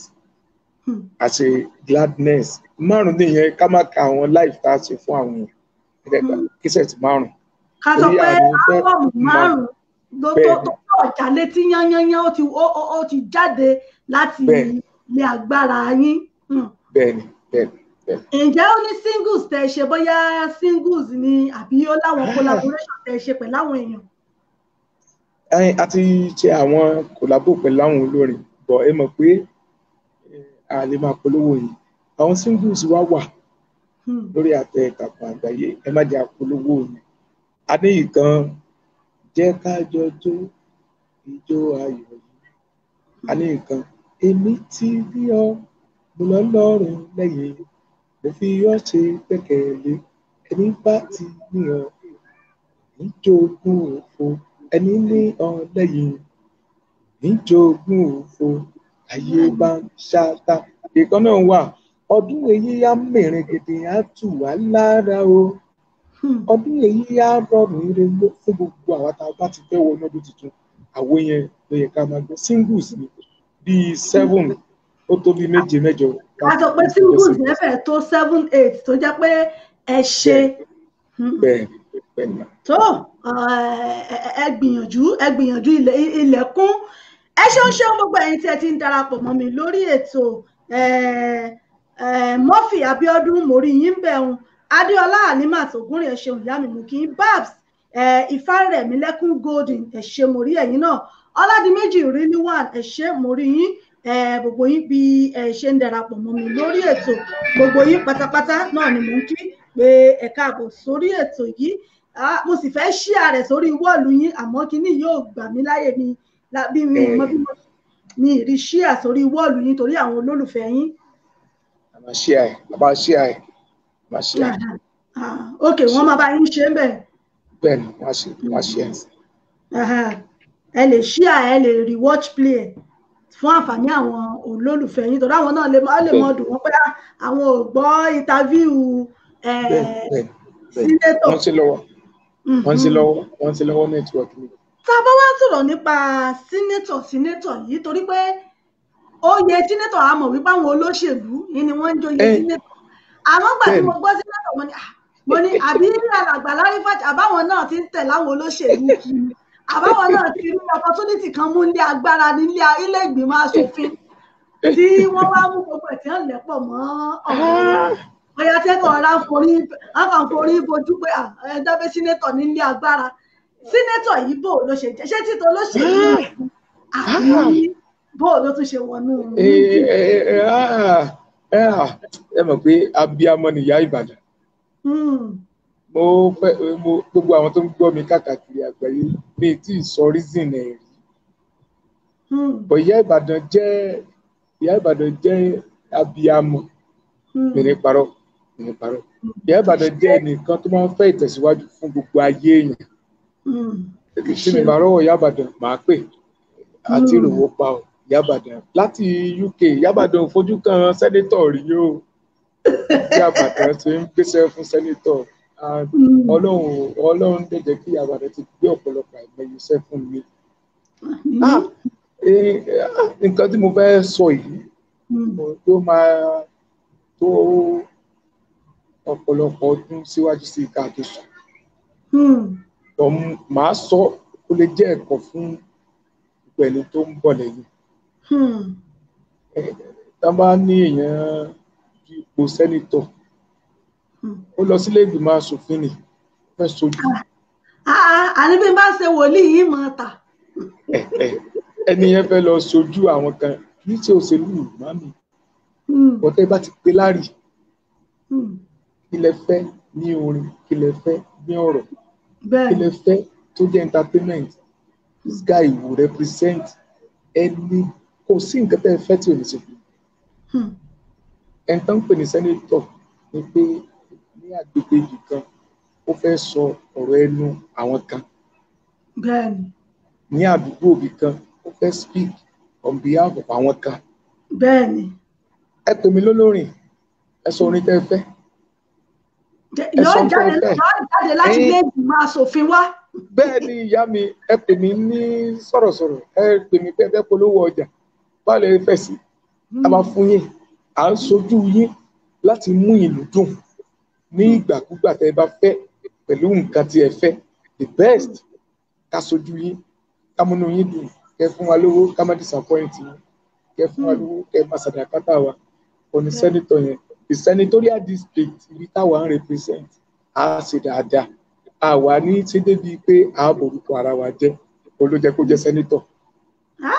a ṣe Gladness márùn nìyẹn ká má ka àwọn live tá a ṣe fún àwọn kíṣẹ̀tì márùn. ká sọ pé ábọ̀mù márùn tó ọjà létí yányányán ó ti jáde láti ilé agbára yín. bẹ́ẹ̀ni. ǹjẹ́ ó ní singles tẹ́ ṣe bóyá singles ni àbí ó láwọn collaboration tẹ́ ṣe pẹ̀lú àwọn èèyàn. a ti ṣe àwọn collabo pẹ̀lú àwọn olórin bọ̀ ẹ mọ̀ pé a lè máa polówó yìí àwọn singles wa wà lórí àtẹ ìtàkùn àgbáyé ẹ má jẹ́ àpolówó yìí a ní ìkan jẹ́ ká jọ jó ijó ayọ̀ yìí a ní ìkan èmi ti rí ọ mo lọ lọ́rùn lẹ́yìn mo fi ọ ṣe gbẹ́kẹ̀lé ẹni bá ti ní ọ níjogún òfo ẹni ní ọ lẹ́yìn níjogún òfo ayé bá ń ṣáta ìkan náà wà ọdún èyí á mìíràn gidi á tù wá lára o ọdún èyí á rọrùn ire fún gbogbo àwa tá a bá ti fẹ́ wọnú ọdún tuntun àwo yẹn ló yẹ ká máa gbọ́ singles ni bíi 7 ó tó bíi 7 8. a sọ pé singles yẹn fẹ́ tó 7 8 tó jẹ́ pé ẹ ṣe. bẹ́ẹ̀ni. tó ẹ gbìyànjú ilẹ̀kùn ẹ ṣeun gbogbo ẹ̀yin tí ẹ ti ń darapọ̀ mọ́ mi lórí ètò Murphy Abiodun mórí yín bẹ̀rùn Adéọlá Halimat Ògúnrìn ẹ ṣeun ìyá mi mú kí n Babs Ifárẹ̀mílẹ́kún Golden ẹ ṣé mo rí ẹ̀yin náà Ọládìméjì Rilwan ẹ ṣé mo rí yín gbogbo yín bí ẹ ṣe ń darapọ̀ mọ́ mi lórí ètò gbogbo yín pátápátá náà ni mò ń kí pé ẹ káàbọ̀ sórí ètò yìí mo sì fẹ́ share rẹ̀ sórí wọ́ọ̀lù yín àmọ́ kíní yóò gbà mí láyè mi bí mi mọ bí mo ní ìrí share sórí wọ́ọ̀lù yín torí àwọn olólùfẹ́ yín. àmà share àmà share. ok wọ́n máa bá yín ṣe ń bẹ̀. bẹ́ẹ̀ni wọ́n share. ẹ lè share ẹ lè rewatch play fún àǹfààní àwọn olólùfẹ́ yín torí àwọn náà lè mọ dùn wọ́n pé àwọn ò gbọ́ interview sínétọ̀. wọ́n ti lọ́wọ́ network ni. tá a bá wá sọ̀rọ̀ nípa sínétọ̀ yìí torí pé oyè sínétọ̀ a mọ̀ wípé àwọn olóṣèlú yìí ni wọ́n ń joyè sínétọ̀ àwọn gbà tí mo gbọ́ sínétọ̀ mo ní àbí alàgbà Lárífàtì àbáwọn náà ti ń tẹ̀ láwọn olóṣèlú kiri àbáwọn náà ti rí opportunity kan mú ní agbára nílé ilé ìgbìmọ̀ aṣòfin tí wọ́n wá mú gbogbo ẹ̀ tí wọ́n lẹ́pọ̀ mọ́ ọ̀rọ̀ bóyá tẹ́kọ̀ ọ̀rá forí bojú pé ẹ̀ẹ́dẹ́gbẹ́ sínétọ̀ nílé agbára sínétọ̀ yìí bò ló ṣe jẹ́ ṣé títọ́ olóṣèlú àbí bò ló tún ṣe wọnú. ẹ mọ̀ pé abiyamọ nìyá Ìbàdàn. Gbogbo àwọn tó ń gbọ́ mi káàkiri àgbáyé ní tí ìsọ reason ẹ̀ rí. Bọ̀ ìyá Ìbàdàn jẹ́ abiyamọ. Mìíní parọ́. Ìyá Ìbàdàn jẹ́ ẹnìkan tó máa ń fẹ́ ìtẹ̀síwájú fún gbogbo ayé èèyàn. Tí mi bá rọ́wọ́ Ìyá Ìbàdàn máa pè àti ìròwó pa ọ̀ Ìyá Ìbàdàn láti UK. Ìyá Ìbàdàn fojú kan sẹ́nétọ̀ rí yóò. Ìyá Ìbàdàn ti ń gbéṣẹ́ fún sẹ́nétọ̀. Ọlọ́run dẹ̀ jẹ́ kí Ìyá Ìbàdàn ti gbé ọ̀pọ̀lọpọ̀ àìmọye iṣẹ́ fún mi. Nǹkan tí mo fẹ́ sọ yìí tó máa tó ọ̀pọ̀lọpọ̀ ọdún síwájú sí ìka tó sọ. Màá sọ ó lè jẹ́ ẹ̀kọ́ fún ìpẹ̀lú tó ń bọ̀ lẹ́yìn. Tá bá ní èèyàn ipò sẹ́nitọ̀ ó lọ sílé ìgbìmọ̀ aṣòfin ni fẹ́ sojú. àní bí n bá ṣe wòlíì yìí mọ̀ ta. ẹni yẹn fẹ́ lọ sojú àwọn kan kì í ṣe òṣèlú màmí. Bọ́tẹ́ bá ti pé láàrí kí lẹ fẹ́ ní orin kí lẹ fẹ́ ní ọ̀rọ̀ kí lẹ fẹ́ tó jẹ́ entertainment this guy will represent ẹni kò sí nǹkan tẹ́ ẹ fẹ́ tí ò ní ṣe fún ẹni tó ń pè ní sẹ́nétọ̀ ni pé ní agbègbè ibì kan ó fẹ́ sọ ọ̀rọ̀ ẹnu àwọn kan ní àdúgbò ibì kan ó fẹ́ speak on behalf of àwọn kan. Bẹ́ẹ̀ni. Ẹ pè mí lólórin ẹ sọ orin tẹ́ ẹ fẹ́. Yóò jáde láti ilé ìgbìmọ̀ aṣòfin wá. Bẹ́ẹ̀ ni ìyá mi ẹ pè mí ní sọ̀rọ̀sọ̀rọ̀ ẹ pè mí pé ẹ fẹ́ polówó ọjà báwo lè fẹ́ sí a máa fún yín à ń sojú yín láti mú ìlú dùn ní ìgbàkúgbà tẹ́ ẹ bá fẹ́ pẹ̀lú nǹkan tí ẹ fẹ́ the best ká sojú yín ká múnú yín dùn kẹ́ fún wa lówó ká má disappoint yín kẹ́ fún wa lówó kẹ́ má ṣàdàkátà wa òní sẹ́nitọ̀ yẹn the senatorial district ibi táwa ń represent á ṣe dáadáa àwa ní ṣe débi pé a borúkọ ara wa jẹ́ olójẹ́ kó jẹ́ sẹ́nitọ̀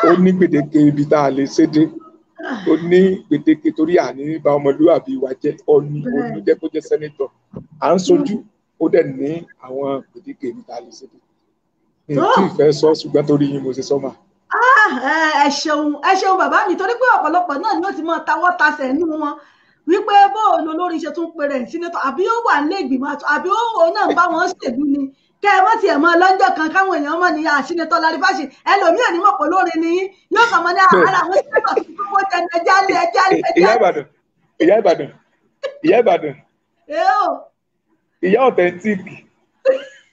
ó ní gbèdéke ibi tá a lè ṣe dé ó ní gbèdéke torí àní bá ọmọlúwàbí wa jẹ́ olójẹ́ kó jẹ́ sẹ́nitọ̀ à ń sojú ó dẹ̀ ní àwọn gbèdéke ibi tá a lè ṣe dé tí ìfẹ́ sọ ṣùgbọ́n torí yín mo ṣe sọ mà. ẹ ṣeun bàbá mi torí pé ọ̀pọ̀lọpọ̀ náà ni ó ti máa tawọ́ tasẹ̀ nínú wọn wípé bóòlù olórí ṣe tún pèrè sínétọ̀ àbí ó wà nílé ìgbìmọ̀ àbí ó náà ń bá wọn ṣèlú ni kẹ́ ẹ mọ́ tiẹ̀ mọ́ lọ́jọ́ kan káwọn èèyàn mọ̀ ní sínétọ̀ Lárífàtì ẹlòmíì ní mọ̀pọ̀ lórí ni yóò kàn mọ́ ní ara àwọn sínétọ̀ tó kó wọ́n jẹun ẹjálẹ̀. Ìyá Ìbàdàn ìyá authentic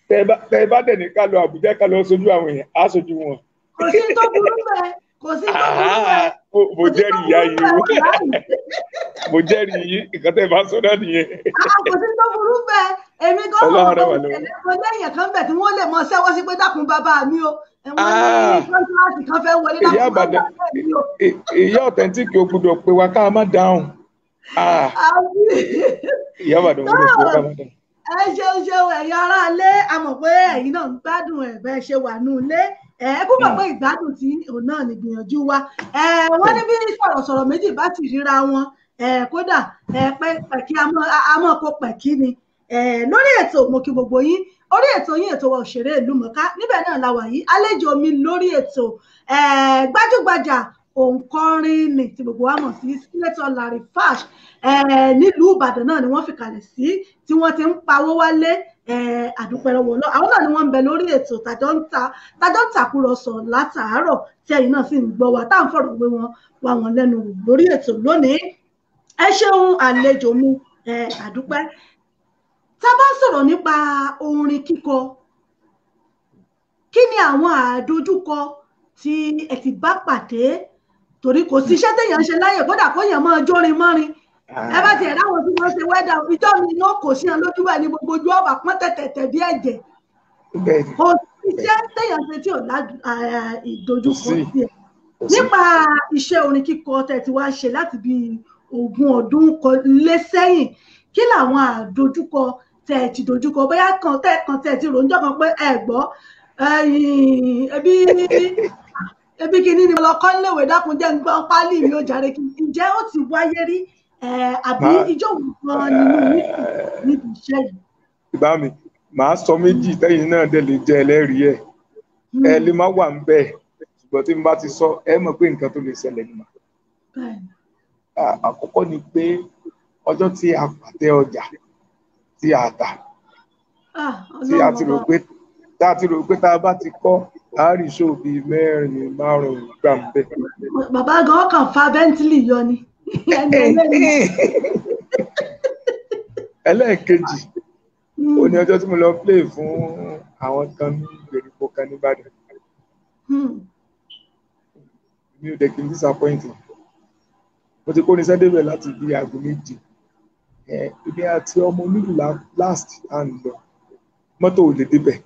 tẹ ẹ bá dẹ̀ ní ká lọ Àbújá ká lọ sójú àwọn èèyàn á sójú wọn. Kò sí tó burú bẹ́ẹ̀ kò sí tó burú bẹ́ẹ̀. Mo jẹ́rìí ìyá yìí mo jẹ́rìí yìí nǹkan tẹ́ ẹ bá sọ náà nìyẹn. Kò sí tó burú bẹ́ẹ̀ èmi gan mọ̀ ọ́ lẹ́yìn kan bẹ̀ tí wọ́n lè mọ sẹ́wọ́ sí pé dákun bàbá mi o ẹ̀wọ̀n ní kọ́ńtàkì kan fẹ́ wọlé dákun bàbá mi o. Ìyá authentic ò gbọdọ̀ pé wa ká má dáhùn. Ìyá Ìbàdàn ò gbọdọ̀ pé wa ká má dáhùn. Ẹ ṣeun ẹ̀yin aráalé a mọ̀ pé ẹ̀yin náà ń gbádùn ẹ̀ bẹ́ẹ̀ ṣe wà nù ilé kó mọ̀ pé ìgbádùn tí òun náà ní gbìyànjú wa wọ́n ní bí sọ̀rọ̀sọ̀rọ̀ méjì bá ti ríra wọn kódà pẹ̀kí amọ̀ kó pẹ̀kí ni lórí ètò mo kí gbogbo yín orí ètò yín ètò wa òṣèré ìlú mọ̀ká níbẹ̀ náà la wà yìí àlejò mi lórí ètò gbajúgbajà òǹkọrin ni tí gbogbo wa mọ̀ sí Senator Larry Falz nílùú Ìbàdàn náà ni wọ́n fi kalẹ̀ sí tí wọ́n ti ń pawó wálé àdúpẹ́ lọ́wọ́ lọ àwọn náà ni wọ́n ń bẹ lórí ètò tàjọ́ ń tàkúrọ̀sọ látàárọ̀ tí ẹ̀yin náà sì ń gbọ́ wa tá à ń fọ̀rọ̀ gbé wọn wá wọn lẹ́nu wò lórí ètò lónìí ẹ ṣeun àlejò mi àdúpẹ́ tá a bá sọ̀rọ̀ nípa orin kíkọ kí ni àwọn àdójúkọ tí ẹ ti bá pàdé torí kò sí iṣẹ́ téèyàn ṣe láyè kódà kó yàn máa jórin mọ́rin ẹ bá tiẹ̀ láwọn tí wọ́n ṣe wẹ́dà ìjọ mi náà kò sí hàn lójú ẹ̀ ní gbogbo ojú ọ̀bà pọ́n tẹ̀tẹ̀ bí ẹ̀jẹ̀ kò sí iṣẹ́ téèyàn ṣe tí ò ìdojúkọ sí ẹ̀ nípa iṣẹ́ orin kíkọ tẹ̀ tí wàá ṣe láti bí 20 ọdún lé sẹ́yìn kí làwọn àdojúkọ tẹ̀ ti dojúkọ bóyá kan tẹ̀ ti ròǹjọ́ kan pé ẹ gbọ́ ebi kìíní ni mo lọ kọ́ níléèwé dákun jẹ́ ń gbọ́n pálí mi ó jàre kí ǹjẹ́ ó ti wáyé rí àbí ìjọ òun nínú níbi iṣẹ́ yìí. ìbá mi màá sọ méjì tẹ́yìn náà dẹ̀ lè jẹ́ ẹlẹ́rìí ẹ̀ ẹ lè má wà ń bẹ̀ ṣùgbọ́n tí n bá ti sọ ẹ mọ̀ pé nǹkan tó lè ṣẹlẹ̀ ni mà. àkọ́kọ́ ni pé ọjọ́ tí a pàtẹ ọjà tí a tà tí a ti rò pé tá a bá ti kọ́ àárín ṣòbí 4-5 gbà ń bẹ̀. bàbá gan kàn fa Bentley yọ ni. ẹlẹ́ẹ̀kejì ó ní ọjọ́ tí mo lọ play fún àwọn kan ní ìgbèríko kan nìbàdàn mi ò dẹ̀ kí n disappointing mo ti kó ní sẹ́dẹ̀bẹ̀ láti bí aago 2 ibi àti ọmọ onílù last and lọ mọ́tò ò lè débẹ̀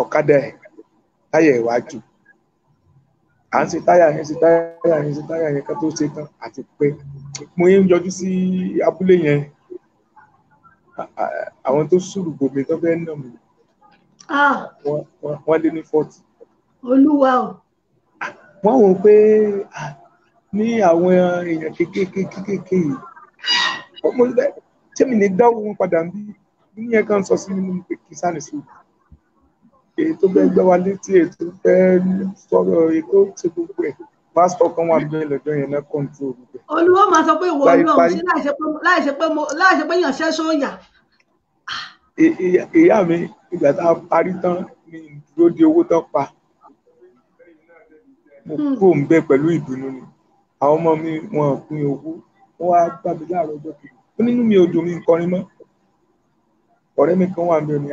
ọ̀kadà ẹ̀ táyà iwájú à ń ṣe táyà yẹn ká tó ṣe tán àti pé mo ń yọjú sí abúlé yẹn àwọn tó sùúrù gbòmí tó fẹ́ nà mí wọ́n lé ní 40. olúwa o. wọ́n wò pé ní àwọn èèyàn kéékèèké yìí mo fẹ́ ṣé mi ní dáwọ́ wọn padà ń bí ní ẹ̀ kan sọ sí nínú pé kí sáà ní sùúrù èyí tó fẹ́ gbẹ́ wa létí ètò fẹ́ sọ̀rọ̀ ètò ṣe gbogbo ẹ̀ pásítọ̀ kan wà bẹ́ẹ̀ lọ́jọ́ yẹn náà kọ́ńtró gbogbo ẹ̀. olúwa máa sọ pé ìwọ Ọlọ́run ṣe láìṣe pé yàn ṣẹ́ sóyà. ìyá mi ìgbà tá a parí tán ní dúró de owó tán pa mo kúrò ń bẹ pẹ̀lú ìdùnnú ni àwọn ọmọ mi wọn pín owó wọn wá bá mi láàárọ̀ ọjọ́ kejì ó nínú mi ò dùn mí kọrin mọ́ ọ̀rẹ́ mi kan wà mí ò ní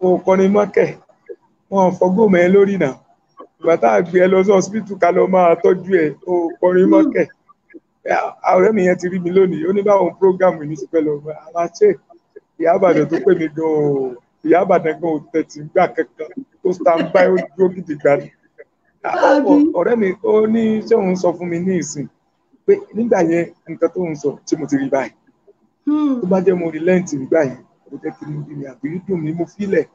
ó kọrin mọ́ kẹ̀ wọ́n fọgbó mẹ́ lórí náà ìgbà tá a gbé ẹ lọ sí ọsibítù ká lọ máa tọ́jú ẹ ó kọrin mọ́ kẹ̀ ọ̀rẹ́ mi yẹn ti rí mi lónìí ó ní báwọn prógámù yìí ti fẹ́ lọ àwọn àṣẹ ìyá àbàdàn tó pè mí gan o ìyá àbàdàn gan o tẹ̀tì gbà kankan ó stand by ó dúró gidi gbà ní. ọ̀rẹ́ mi ó ní ṣé òun sọ fún mi ní ìsìn pé nígbà yẹn nǹkan tó ń sọ tí mo ti rí báyìí tó bá jẹ́ mo rí lẹ́ǹtì nígbà yẹn ó jẹ́ kí n bí mi àbí dùn mí mo fílẹ̀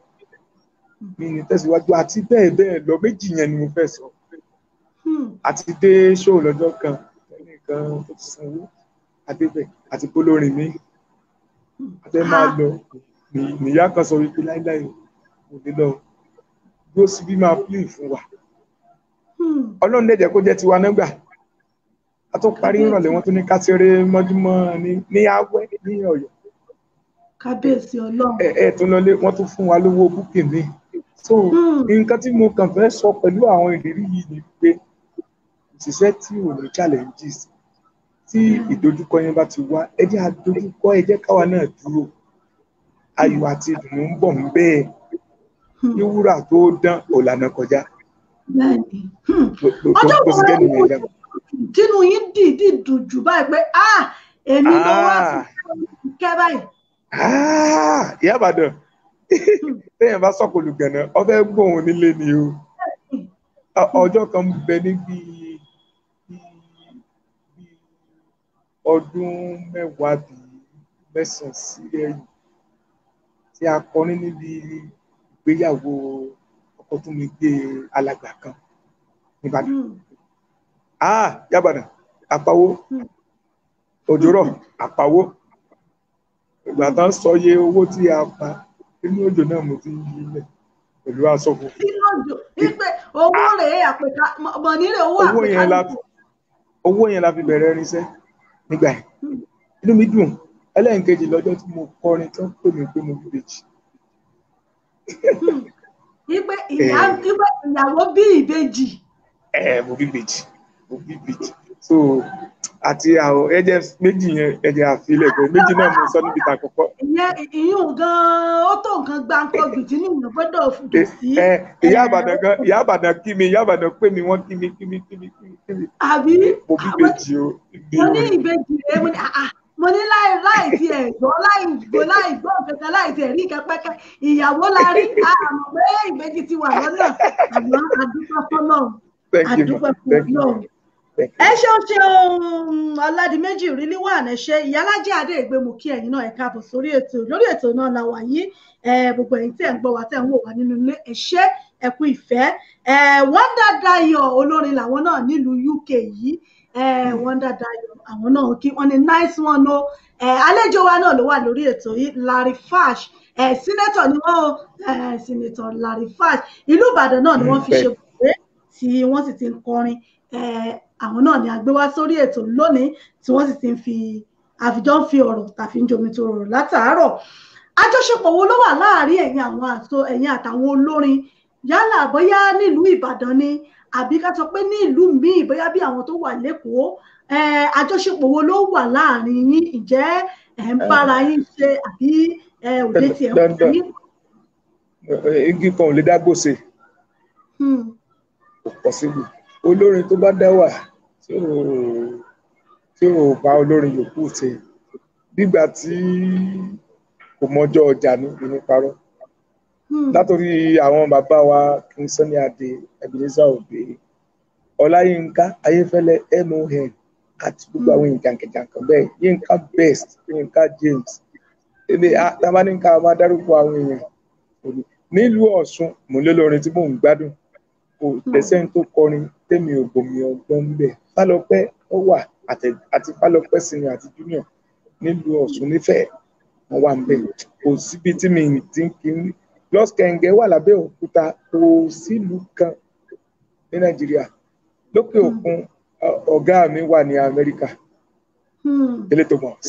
mi ní tẹ̀síwájú àti bẹ́ẹ̀ bẹ́ẹ̀ lọ méjì yẹn ni mo fẹ́ sọ àti dé ṣóò lọ́jọ́ kan ẹnìkan tó ti sanwó adébẹ̀ àti polórin mi adé máa lọ nìyá kan sọ wípé láíláí kò ní lọ yóò sì bí máa play fún wa ọlọ́run dẹ̀ jẹ́ kó jẹ́ tiwa nígbà a tó parí ìrọ̀lẹ́ wọn tó ní ká ṣeré mọ́júmọ́ ní Awẹ́ ní Ọ̀yọ́ kábíyèsí ọlọ́run tún lọlé wọ́n tún fún wa lówó búkì mi so nǹkan tí mo kàn fẹ́ sọ pẹ̀lú àwọn ìrírí yìí ni pé òṣìṣẹ́ tí ò ní challenges tí ìdojúkọ yẹn bá ti wá ẹ jẹ́ àdojúkọ ẹ jẹ́ káwa náà dúró ayọ̀ àti ìdùnnú ń bọ̀ ń bẹ́ẹ̀ ní wúrà tó dán òlànà kọjá. ọjọ́ wo tínú yín dìídì dùn jù báyìí pé èmi ló wá sí kẹ́ báyìí. ìyá Ìbàdàn téèyàn bá sọ̀kòlù gànà ọbẹ̀ gbóhùn nílé ni o ọjọ́ kan bẹ níbi ọdún 10 bí 9 sí ẹ̀yìn tí a kọrin níbi ìgbéyàwó ọkọ tó mi gbé alàgbà kan nìbàdàn ìyá Ìbàdàn àpawó òjòrò àpawó ìgbà tán sọ iye owó tí a pa inú òjò náà mo ti ń yí ilẹ̀ pẹ̀lú aṣọ funfun. inú òjò wípé owó rèé àpèká mọ̀ nílé owó àpèká. owó yẹn la fi bẹ̀rẹ̀ irinṣẹ́ nígbà yẹn inú mi dùn ẹlẹ́nkejì lọ́jọ́ tí mo kọrin tán pè mí pé mo bí ìbejì. Wípé ìyàwó bí ìbejì. Mo bí ìbejì so àti àwọn ẹ̀jẹ̀ méjì yẹn ẹ̀jẹ̀ àfilẹ̀ pé méjì náà mo sọ níbi ta kọ́kọ́. ìyún gan-an ó tó nǹkan gbáǹkọ jù tí nìyẹn gbọ́dọ̀ fòdò sí. ìyá àbàdàn kí mi ìyá àbàdàn pé mi wọ́n kí mi. àbí mo bí ìbejì o. mo ní ìbejì rẹ mo ní láì ti ẹ̀ gbọ́ láì gbọ́ kankan láì ti ẹ̀ rí kẹ́pẹ́kẹ́ ìyàwó la rí àmọ́ pé ìbejì ti wà lọ́nà àmọ́ àdúpẹ́ fọlọ́run àdúpẹ́ fọlọ́run. ẹ ṣeun Ọládìméjì Rilwan ẹ ṣé Ìyálájẹ Adéègbé mo kí ẹ̀yin náà ẹ káàbọ̀ sórí ètò lórí ètò náà la wà yìí gbogbo ẹ̀yin tí ẹ ń gbọ́ wa tẹ́ ń wò wá nínú ilé ẹ ṣé ẹ kú ìfẹ́ Wonder Dayo olórin làwọn náà nílùú UK yìí Wonder Dayo àwọn náà kí wọ́n ní nice one o àlejò wa náà ló wà lórí ètò yìí Larry Fash sínétọ̀ ni wọ́n sínétọ̀ Larry Fash ìlú Ìbàdàn náà ni wọ́n fi ṣe bùgbé tí wọ́n sì ti ń kọrin àwọn náà ni a gbé wá sórí ètò lónìí tí wọ́n sì ti ń fi àfijọ́ ń fi ọ̀rọ̀ tàfi ń jomi tó rọrùn látàárọ̀ àjọṣepọ̀ wo ló wà láàárín ẹ̀yin àtàwọn olórin yálà bóyá nílùú Ìbàdàn ni àbí ká sọ pé ní ìlú míì bóyá bí àwọn tó wà lẹ́kọ̀ọ́ àjọṣepọ̀ wo ló wà láàárín yín ǹjẹ́ ẹ̀ ń bára yín ṣe àbí òde tiẹ̀ wọ́n yín. igi kan ò lè dá gbòsè kò pọ̀ síbi olórin tó bá dá wà tí ò bá olórin yòókù ṣe nígbà tí kò mọjọ́ ọjà ní ìní parọ́ látòrí àwọn bàbá wa King Sunny Adé Ebenezer Obey Ọláyínká Ayéfẹ́lẹ́ MON àti gbogbo àwọn ìjànkẹjànkàn bẹ́ẹ̀ Yínká Best Yínká James tabaníkà máa dárúkọ àwọn èèyàn nílùú Ọ̀ṣun mò ń lé lórin tí mò ń gbádùn kò tẹ̀sẹ̀ tó kọrin tẹ́mi ò gbòmí ọgbọ́n ń bẹ̀ Fálọpẹ́ ó wà àti Fálọpẹ́ Senior àti Junior nílùú Ọ̀ṣun nífẹ̀ẹ́ wọn wà ń bẹ̀ kò síbi tí mi ti ń kiri lọ́skẹ̀ǹgẹ̀ wà lábẹ́ òkúta kò sílùú kan ní Nàìjíríà lókè òkun ọ̀gá mi wà ní Amẹ́ríkà Délé Thomas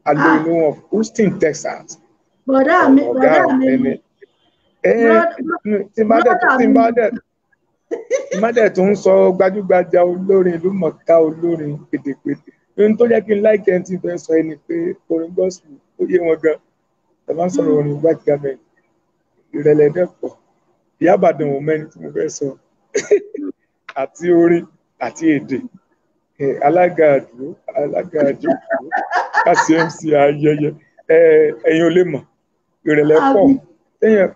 alóyinú of Houston Texas bọ̀dá mi tí má dẹ̀ tó ń sọ gbajúgbajà olórin ìlú mọ̀ká olórin pèdèpèdè ohun tó jẹ́ kí n láìkẹ́ ẹni tí n fẹ́ sọ ẹni pé orin gospel ó yé wọn gan ẹ máa ń sọ̀rọ̀ orin white garment ìrẹ̀lẹ̀ dẹ́pọ̀ Ìyá Ìbàdàn ò mẹ́ni tí mo fẹ́ sọ àti orin àti èdè alága àdúró alága àjókòó káṣí MC ayẹyẹ ẹ̀yin ò lè mọ̀ ìrẹ̀lẹ̀ pọ̀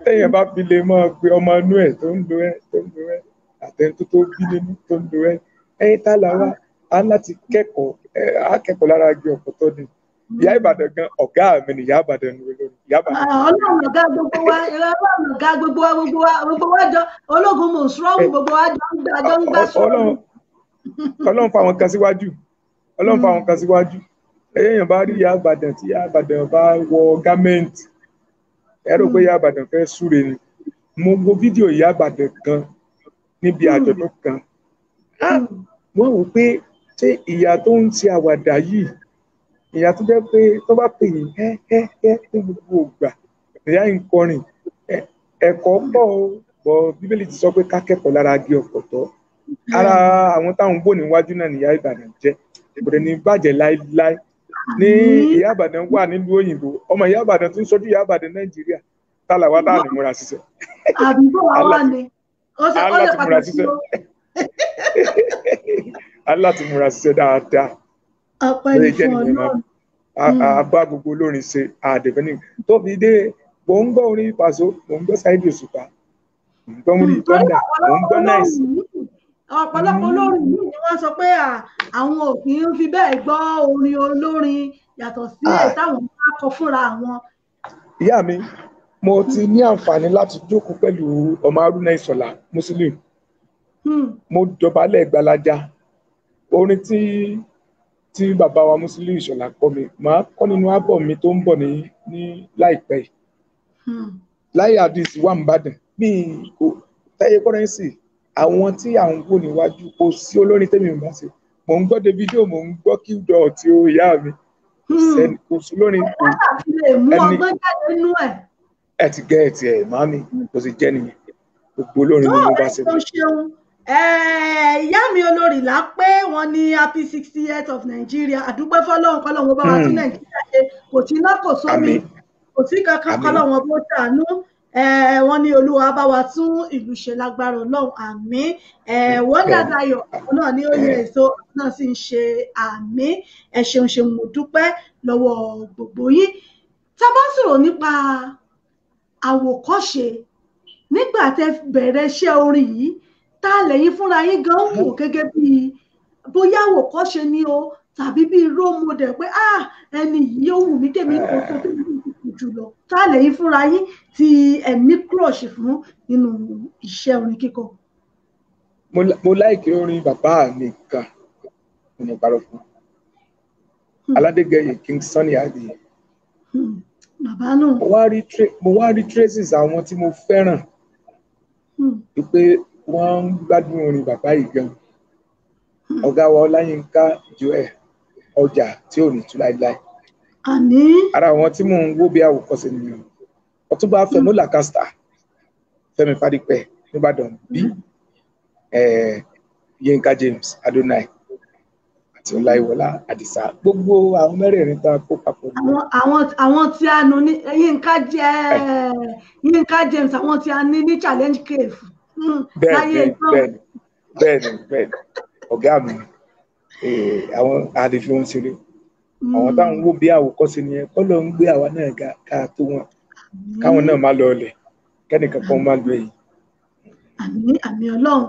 téèyàn bá fi lè máa pe ọmọ inú ẹ̀ tó ń lo ẹ́ àtẹ̀ntó tó bí nínú tó ń lo ẹ́ ẹ̀yin tá là wá á láti kẹ́kọ̀ọ́ lára gbé ọ̀pọ̀ tó ní Ìyá Ìbàdàn gan ọ̀gá mi ni Ìyá Ìbàdàn ní olórí Ìyá Ìbàdàn. Ọlọ́run ọ̀gá gbogbo wa jọ ológun mọ̀ṣúrọ́wù gbogbo wa jọ ń gbà sọ́run. Ọlọ́run fa àwọn kan síwájú èèyàn bá rí Ìyá Ìbàdàn tí Ìyá Ìbàdàn bá wọ gámẹ́ǹtì ẹ rò pé Ìyá Ìbàdàn fẹ́ súre ni mo wo fídíò Ìyá Ìbàdàn kan níbi àjọ̀dún kan wọ́n wò pé ṣé ìyá tó ń ṣe àwàdà yìí ìyá tó jẹ́ pé tó bá pè yín ní gbogbo ògbà ìyá ń kọrin ẹ̀kọ́ pọ̀ bọ̀ Bíbélì ti sọ pé ká kẹ́kọ̀ọ́ lára agi ọ̀pọ̀tọ́ ara àwọn táwọn gbò níwájú náà ní Ìyá Ìbàdàn jẹ́ ìbòdè ní bàjẹ́ láíláí ní Ìyá Ìbàdàn wà nílùú òyìnbó ọmọ Ìyá Ìbàdàn tó ń ṣojú Ìyá Ìbàdàn Nàìjíríà tálàwá táà ní múra ṣiṣẹ́ àdúgbò wa ni ó ṣe pàtàkì aláti múra ṣiṣẹ́ dáadáa ọpẹ́ fún Ọlọ́run àbá gbogbo olórin ṣe àdẹ̀fẹ́ni tó fi dé mò ń gbọ́ orin Paso mò ń gbọ́ Saheed Òṣùpá mò ń gbọ́ orin Thunder mò ń gbọ́ Nice. ọ̀pọ̀lọpọ̀ olórin yìí ni wọ́n sọ pé àwọn ò kì í fi bẹ́ẹ̀ gbọ́ orin olórin yàtọ̀ sí èyí táwọn bá kọ fúnra wọn. Ìyá mi mo ti ní àǹfààní láti jókòó pẹ̀lú ọmọ Haruna Ìṣọ̀lá Muslim mo dọ̀bálẹ̀ gbalaja orin tí tí bàbá wa Musiliu Ìṣọ̀lá kọ́ mi màá kọ́ nínú album mi tó ń bọ̀ ní láìpẹ́ yìí. Láyé àdìs wà ń bàdàn bí kò Táyé Currency àwọn tí à ń wò níwájú kò sí olórin tẹ́mi ò bá ṣe mò ń gbọ́ Davido mò ń gbọ́ Qdot tí ó ìyá mi kò sí olórin kò ẹni ẹ ti gẹ́ ẹ̀ tiẹ̀ màmí kò sì jẹ́ nìyẹn gbogbo olórin ni mo bá ṣe. Ìyá mi olórí là pé wọ́n ní happy 60th of Nigeria àdúpẹ́ fọ́lọ́run kọ́lọ́run bá wa tún Nàìjíríà ṣe kò tí iná kò sómi kò sí kankan kọ́lọ́run bó ṣàánú wọ́n ní Olúwa bá wa tún ìlú ṣe lágbára Ọlọ́run àmín wọ́n dàgbàyọ̀ náà ní oyè èso náà sì ń ṣe àmín ẹ ṣeun ṣeun mo dúpẹ́ lọ́wọ́ gbogbo yín. Tá bá sọ̀rọ̀ nípa àwòkọ́ṣe nígbà tẹ́ bẹ̀rẹ̀ iṣẹ́ orin yìí tá lẹ́yìn fúnra yín gan wò gẹ́gẹ́ bí bóyá àwòkọ́ṣe ni o tàbí bí role model pé ẹni yìí ó wù mí tèmi kò tó tèmi kò jùlọ tá lẹ́yìn fúnra yín tí ẹ ní crush fún nínú iṣẹ́ orin kíkọ. Mo láìkí orin bàbá mi kan ní ìparọ́ fún Aládégẹyè King Sunny Adé. Bàbá náà. Mo wá rí traces àwọn tí mo fẹ́ràn wípé wọ́n ń gbádùn orin bàbá yìí gan. Ọ̀gá wa Ọláyínká Joel ọjà tí ò ní tú láíláí. Ara àwọn tí mò ń wò bí àwòkọ́ṣe nìyẹn. Ọ̀túnba Fẹ́mi Lancaster Fẹ́mi Fádípẹ̀ nìbàdàn bí Yínká James Adonai àti Ọláyíwọlá Àdìsá gbogbo àwọn mẹ́rẹ̀ẹ̀rin tá a kó papọ̀. Àwọn tí a nu ní Yínká James àwọn tí a ní Challenge Cave. Bẹ́ẹ̀ni ọ̀gá mi àwọn àdìfí wọn ṣeré àwọn táwọn wò bí àwòkọ́ṣe nìyẹn kọ́ ló ń gbé àwa náà ga ká tó wọn káwọn náà má lọ ọlẹ̀ kẹ́nìkan kan má lọ èyí. Àmín Ọlọ́run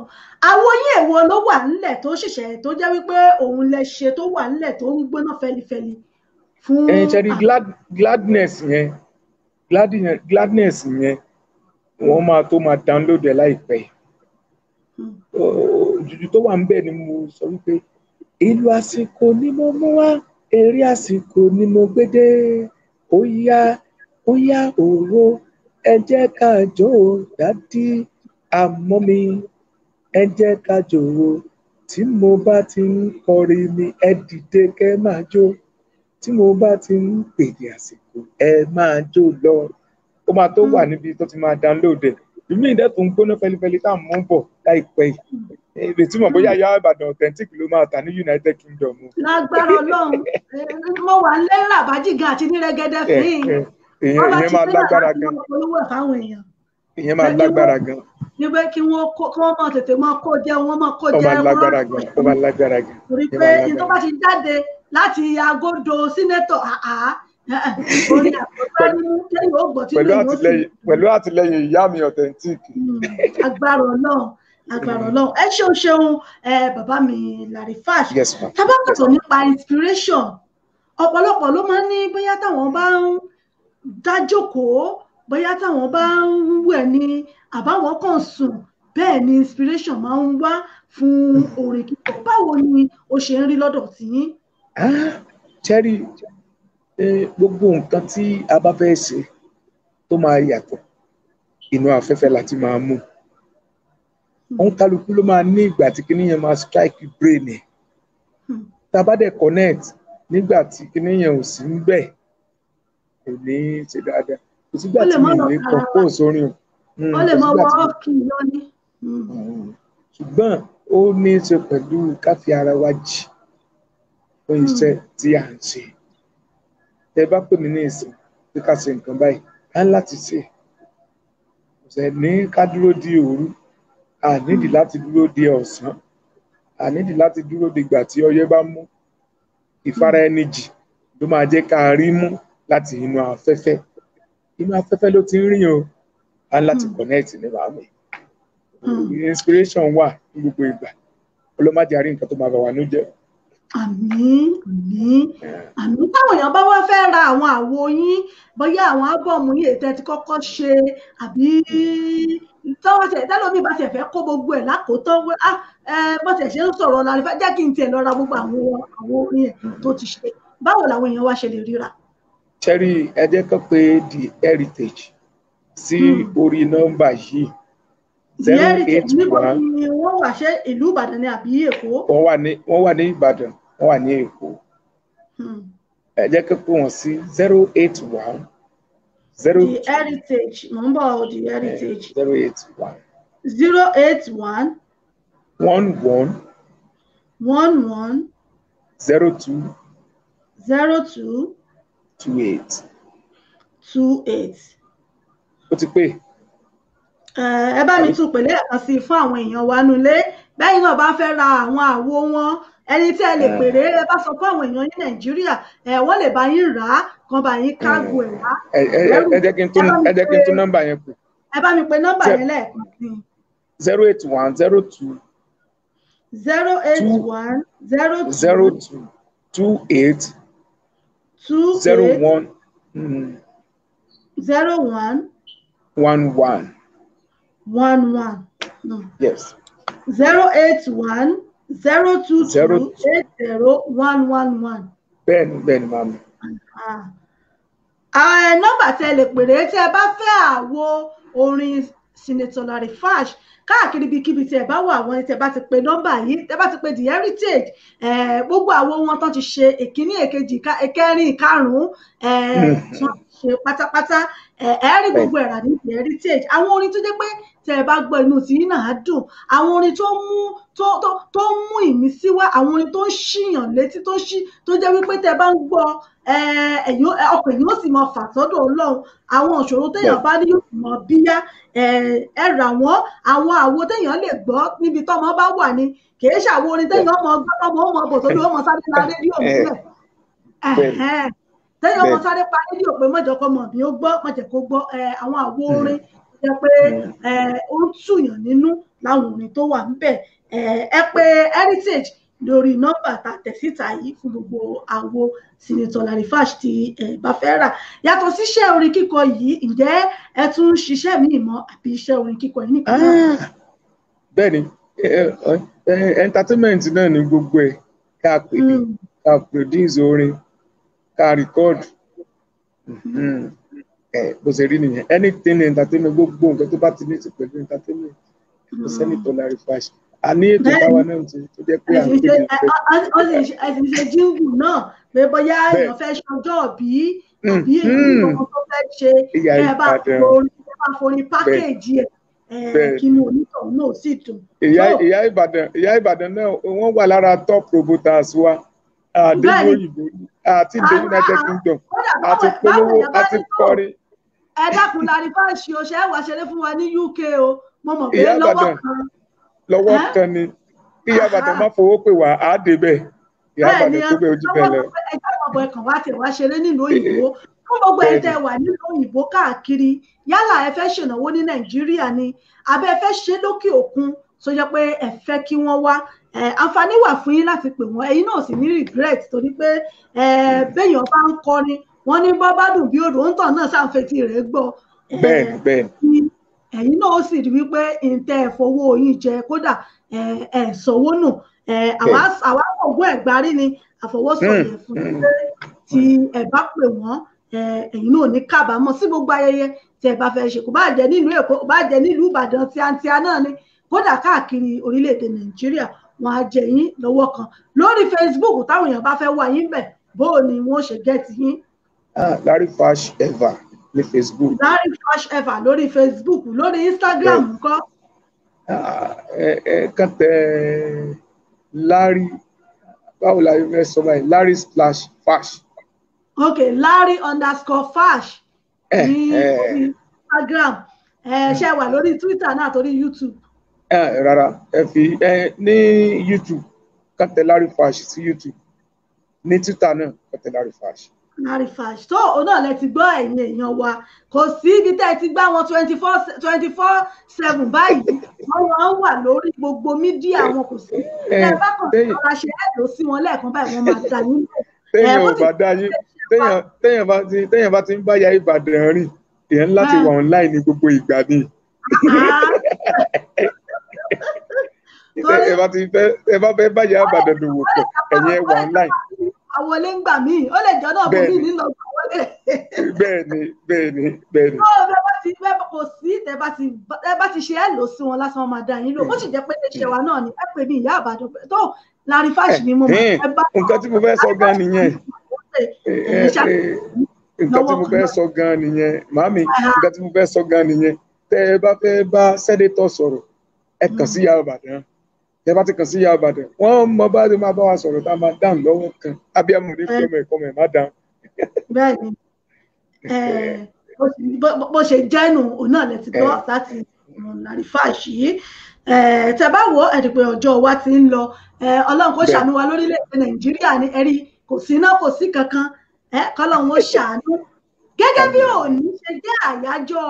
àwọn yín èwo ló wà nílẹ̀ tó ṣẹ̀ṣẹ̀ tó jẹ́ wípé òun lẹ ṣe tó wà nílẹ̀ tó ń gbóná fẹlifẹli fún. ṣẹ́ni gladness yẹn wọ́n máa tó máa download ẹ̀ láìpẹ́ òjòjò tó wà ń bẹ̀ ni mo sọ wípé ìlú àsìkò ni mo mú wá eré àsìkò ni mo gbé dé ó yá òwò ẹ jẹ́ ká jó dádì àmọ́ mi ẹ jẹ́ ká jó tí mo bá ti ń kọrin mi ẹ dìde kẹ́ máa jó tí mo bá ti ń pèdè àsìkò ẹ máa jó lọ ó máa tó wà níbi tó ti máa download ẹ̀ ìmí ìdẹ́ tó ń gbóná fẹlifẹli tá à ń mú bọ̀ láìpẹ́ yìí ìrètí mọ̀ bóyá Ìyá Ìbàdàn authentic ló máa tà ní United Kingdom. Lágbára Ọlọ́run mo wà ń lẹ́rìn àbájígà àti ní rẹ́gẹ́dẹ́ fín ìyẹn máa lágbára gan ìyẹn máa lágbára gan. níbẹ̀ kí wọ́n máa tètè máa kó jẹ́ wọ́n máa kó jẹ́ ó máa lágbára gan. torí pé tó bá ti jáde láti agodo sínétọ̀ orí àkọ́kọ́ nínú kẹ́yìn ó gbọ́ tí lè yóò sì. pẹ̀lú àtìlẹyìn ìyá mi authentic. agbára Ọlọ́run ẹ ṣeun bàbá mi Larifat tábà pàtó nípa inspiration ọ̀pọ̀lọpọ̀ ló máa ń ní bóyá táwọn bá ń dájókòó bóyá táwọn bá ń wẹ̀ ní àbáwọn kan sùn bẹ́ẹ̀ ni inspiration máa ń wá fún orin kíkọ báwo ni ó ṣe ń rí lọ́dọ̀ tiyín. Cherry gbogbo nǹkan tí a bá fẹ́ ṣe tó máa yàtọ̀ inú afẹ́fẹ́ láti máa mú òun kálukú ló máa ní ìgbà tí kinní yẹn máa strike brain ẹ̀ tá a bá dẹ̀ connect nígbà tí kinní yẹn ò sí níbẹ̀ kò ní ṣe dáadáa kò sígbà tí mi lè compose orin o ó lè máa wọ ọ́ọ̀kì lọ́ní. ṣùgbọ́n ó ní í ṣe pẹ̀lú ká fi ara wa jì fún iṣẹ́ tí à ń ṣe tẹ bá pè mí ní ìsìn pé ká ṣe nǹkan báyìí á láti ṣe ọ̀sẹ̀ ní ká dúró di òru a nídìí láti dúró di ọ̀sán a nídìí láti dúró di ìgbà tí ọyẹ́ bá mú ìfara ẹni jì ló máa jẹ́ ká rí mú láti inú afẹ́fẹ́ ló ti ń rìn o á láti connect ní màmí inspiration wà ní gbogbo ìgbà ọlọ́mọdé àrí nǹkan tó máa bà wá ní jẹ́. Àmín táwọn èèyàn bá wá fẹ́ ra àwọn àwo yín bóyá àwọn ábọ̀mù yìí ètò ẹ ti kọ́kọ́ ṣe àbí tọ́wọ́ tẹ̀ tẹ́lómi bá tẹ̀ fẹ́ kó gbogbo ẹ̀ lákòótọ́ bó tẹ̀ ṣe ń sọ̀rọ̀ Larifash jẹ́ kí n tiẹ̀ lọ ra gbogbo àwọn orin ẹ̀ tó ti ṣe báwo làwọn èèyàn wá ṣe lè ríra. Cherry ẹ jẹ́ kó pé The Heritage sí orí nọ́mbà yìí 081. níbo ni wọ́n wà ṣe ìlú Ìbàdàn ni àbí Èkó. wọ́n wà ní Ìbàdàn wọ́n wà ní Èkó. ẹ jẹ́ kó pé wọ́n sí 081. The Heritage mo ń bọ̀ The Heritage 081 081 11 11 02 02 28. 28. ó ti pé. ẹ bá mi tún pèlè ẹ̀kan sí fún àwọn èèyàn wa nulẹ̀ bẹ́ẹ̀ náà bá fẹ́ ra àwọn àwo wọn ẹni tí ẹ lè pèrè ẹ bá sọ fún àwọn èèyàn ní Nàìjíríà wọ́n lè bá yín rà á kan bá yín kágò ẹ̀ wá. ẹ jẹ́ kí n tún nọ́mbà yẹn pè. ẹ bá mi pe nọ́mbà yẹn lẹ́ẹ̀kan sí. 081 02 081 02 28 28 01 01 11. 11. Yes. 081 022 80111. Bẹ́ẹ̀ni màmí. Nọ́mbà tí ẹ lè pèrè tí ẹ bá fẹ́ àwo orin Senator Larifash káàkiri ibikíbi tí ẹ bá wà àwọn tí ẹ bá ti pe nọ́mbà yìí tí ẹ bá ti pe The Heritage gbogbo àwo wọn tán ti ṣe èkíní èkejì ẹ̀kẹrin ìkarùn-ún tán ṣe pátápátá ẹ rí gbogbo ẹ̀rà ní The Heritage àwọn orin tó jẹ́ pé tẹ ẹ bá gbọ́ inú tí yín náà á dùn àwọn orin tó mú ìmísí wá àwọn orin tó ń ṣìyàn létí tó jẹ́ wípé tẹ bá ń gbọ́ ọkàn èyí ó sì mọ fà sọ́dọ̀ Ọlọ́run àwọn ìṣòro téèyàn bá ní yóò sì mọ bíyá ẹ rà wọ́n àwọn àwo téèyàn lè gbọ́ níbi tọ́mọ bá wà ní kìí ṣàwo orin téèyàn ọmọ gbọ́ tọ́mọ ọmọ bò tóbi ọmọ sáré la rédíò nílẹ̀ téèyàn ọmọ sáré pa rédíò pé mọ̀jọ̀ kọ́ mọ̀ bí ó gbọ́ mọ̀jẹ̀ kó gbọ́ àwọn àwo orin jẹ́ pé ó ń tùyàn nínú láwọn orin tó wà níbẹ̀ ẹ pé Heritage lórí nọ́mbà tá a tẹ̀ síta yìí fún gbogbo àwo Senator Larifash tí ẹ bá fẹ́ rà yàtọ̀ síṣẹ́ orin kíkọ yìí ǹjẹ́ ẹ tún ń ṣiṣẹ́ míì mọ́ àbí iṣẹ́ orin kíkọ yìí nìkan náà. Bẹ́ẹ̀ni entertainment náà ni gbogbo ẹ̀ ká pèdè ká produce orin ká record bó ṣe rí nìyẹn anything entertainment gbogbo nǹkan tó bá ti ní ti pẹ̀lú entertainment Senator Larifash a ní ètò báwa náà tó jẹ́ pé à ń pè ní ìfẹ́. ẹ̀sìn ṣe jíǹgù náà pé bóyá èèyàn fẹ́ ṣọjọ́ bí èèyàn tó fẹ́ ṣe ẹ bá forin pákéèjì ẹ̀ kí ni onítọ̀hún náà sì dùn. ìyá Ìbàdàn náà wọ́n wà lára top promoters wa àdéhùn òyìnbó àti the United Kingdom àti polówó àti kọrin. ẹ dákun Larifash o ṣe é wá ṣeré fún wa ní UK o mo mọ̀ pé lọ́wọ́ kan ni kí ìyá Ìbàdàn má fowó pè wá á débẹ̀ ìyá Ìbàdàn tó bẹ̀ ojú bẹ̀ lọ. ẹjọ́ ọ̀bọ̀ ẹ̀kàn wá tẹ̀ wá ṣeré nílùú òyìnbó fún gbogbo ẹ̀ tẹ̀ wà nílùú òyìnbó káàkiri yálà ẹ fẹ́ ṣènáwó ní Nàìjíríà ni àbẹ́ ẹ fẹ́ ṣe lókè òkun tó jẹ́ pé ẹ fẹ́ kí wọ́n wá àǹfààní wà fún yín láti pè wọ́n ẹ̀yin náà sì ní regret torí pé béèyàn bá ń kọrin wọ́n ní bọ́ bá dùn bí odò ń tàn náà sáǹfẹ̀tì rẹ̀ gbọ́. bẹ́ẹ̀ni ẹ̀yin náà ó sì rí wípé ìtẹ́ ẹ̀fọwọ́ yín jẹ kódà ẹ̀sọ̀wọ́ nù àwa ògùn ẹ̀gbárí ni àfọwọ́sọ̀yẹ̀ fún pé tí ẹ bá pè wọ́n ẹ̀yin náà ní kábàámọ̀ sí gbogbo ayẹyẹ tí ẹ bá fẹ́ ṣe kò bá jẹ́ nílùú Èkó kò bá jẹ́ nílùú Ìbàdàn tíátíá náà ni kódà káàkiri orílẹ̀-èdè Nàìjíríà wọn á jẹ yín lọ́wọ́ kan lórí Facebook táwọn èèyàn bá fẹ́ wá yín bẹ̀ bóò ni wọ́n ṣe gẹ́ẹ̀tì yín. Larifash Ever ní Facebook. Larifash Ever lórí Facebook lórí Instagram ńkọ́. Kàn tẹ Larry báwo la fẹ́ sọ báyìí Larry/Fash. ok Larry_Fash ní orí Instagram ṣe wà lórí Twitter náà torí YouTube. Rárá ẹ fi ní YouTube kàn tẹ Larifash sí YouTube ní Twitter náà kàn tẹ Larifash. Larifash tó òun náà lẹ ti gbọ́ ẹ̀yin èèyàn wa kò sí ibi tẹ́ ẹ ti gbá wọn 24/7 báyìí wọ́n wà lórí gbogbo mídíà wọn kò sí ẹ bá kàn sí ọ̀rọ̀ ṣe ẹ̀dọ̀ sí wọn lẹ́ẹ̀kan báyìí wọ́n máa dá yín lẹ̀. téèyàn bá ti ń bá ya Ìbàdàn rìn èèyàn láti wà online ní gbogbo ìgbà ni ẹ bá fẹ́ bá Ìyá Ìbàdàn dòwò pọ̀ ẹ̀yin ẹ wà online. àwọn olè ń gbà mí ó lè jọ náà bọ̀ mí nínú ọgbà wọlé. bẹ́ẹ̀ni. kò sí tẹ bá ti ṣe ẹ lò sí wọn lásán máa dá yín lò bó sì jẹ́ pé ṣe wa náà ni ẹ pè mí Ìyá Ìbàdàn tó láàrin fáṣì ni mo mọ̀ ẹ bá. nǹkan tí mo fẹ́ sọ gan nìyẹn màámi nǹkan tí mo fẹ́ sọ gan nìyẹn tẹ́ ẹ bá fẹ́ bá sẹ́nétọ̀ sọ̀rọ̀ ẹ kàn sí Ìyá Ìbàdàn tẹ́ bá ti kàn sí Ìyá Ìbàdàn wọ́n mọ bá ti máa bá wa sọ̀rọ̀ tá a máa dáhùn lọ́wọ́ kan abiyamọ ní kọ́mọ ẹ̀ má dáhùn. bẹ́ẹ̀ni bó ṣe jẹ́nu òun náà lè ti gbọ́ láti láàrin fáṣì yìí tẹ́ bá wò ẹ̀dùpẹ̀ ọjọ́ wa ti ń lọ Ọlọ́run kó ṣàánú wa lórílẹ̀-èdè Nàìjíríà ní ẹ̀rí kò sí náà kò sí kankan kọ́lọ́run ó ṣàánú gẹ́gẹ́ bí òní ṣe jẹ́ àyájọ́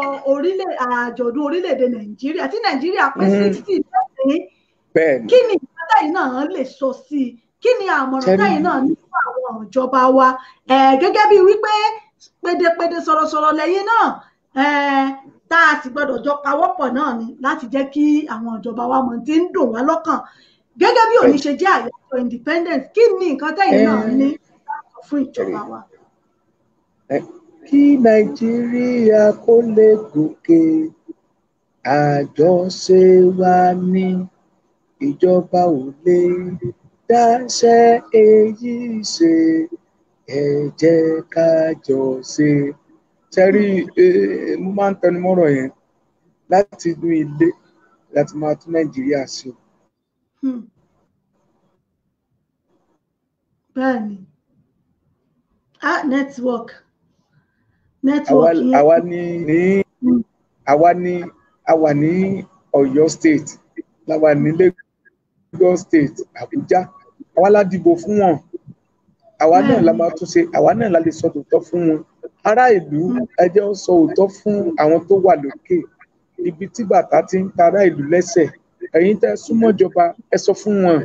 àjọ̀dún orílẹ̀-èdè Nàìjíríà tí Nàìjíríà pé 60 lẹ́sìn kí ni ìpátá yìí náà lè sọ sí i kí ni àmọ̀ràn táyì náà ní fún àwọn ìjọba wa gẹ́gẹ́ bí wípé pédépédé sọ̀rọ̀sọ̀rọ̀ lẹ́yìn náà tá a sì gbọ́dọ̀ jọ pawọ́pọ̀ náà ni láti jẹ́ kí àwọn ìjọba wa mọ̀ tí ń dùn wá lọ́kàn gẹ́gẹ́ bí òní ṣe jẹ́ àyájọ́ independence kí ni nǹkan táyì náà ní fún ìjọba wa. Kí Nàìjíríà kó lè gòkè àjọṣe wa ní ìjọba ò lè dáṣẹ́ èyí ṣe ẹ jẹ́ ká jọ ṣe. Sẹ́rí mo máa ń tẹnu mọ́rọ̀ yẹn láti inú ilé láti máa tún Nàìjíríà ṣe. Bẹ́ẹ̀ni network àwa ní Ọ̀yọ́ state láwa ní Lagos state Àbújá àwa la dìbò fún wọn àwa náà la máa tún ṣe àwa náà la lè sọ òótọ́ fún wọn ará ìlú ẹ jẹ́ ó sọ òótọ́ fún àwọn tó wà lókè ibi tí bàtà ti ń ta ará ìlú lẹ́sẹ̀ ẹ̀yin tẹ́ súnmọ́ ìjọba ẹ sọ fún wọn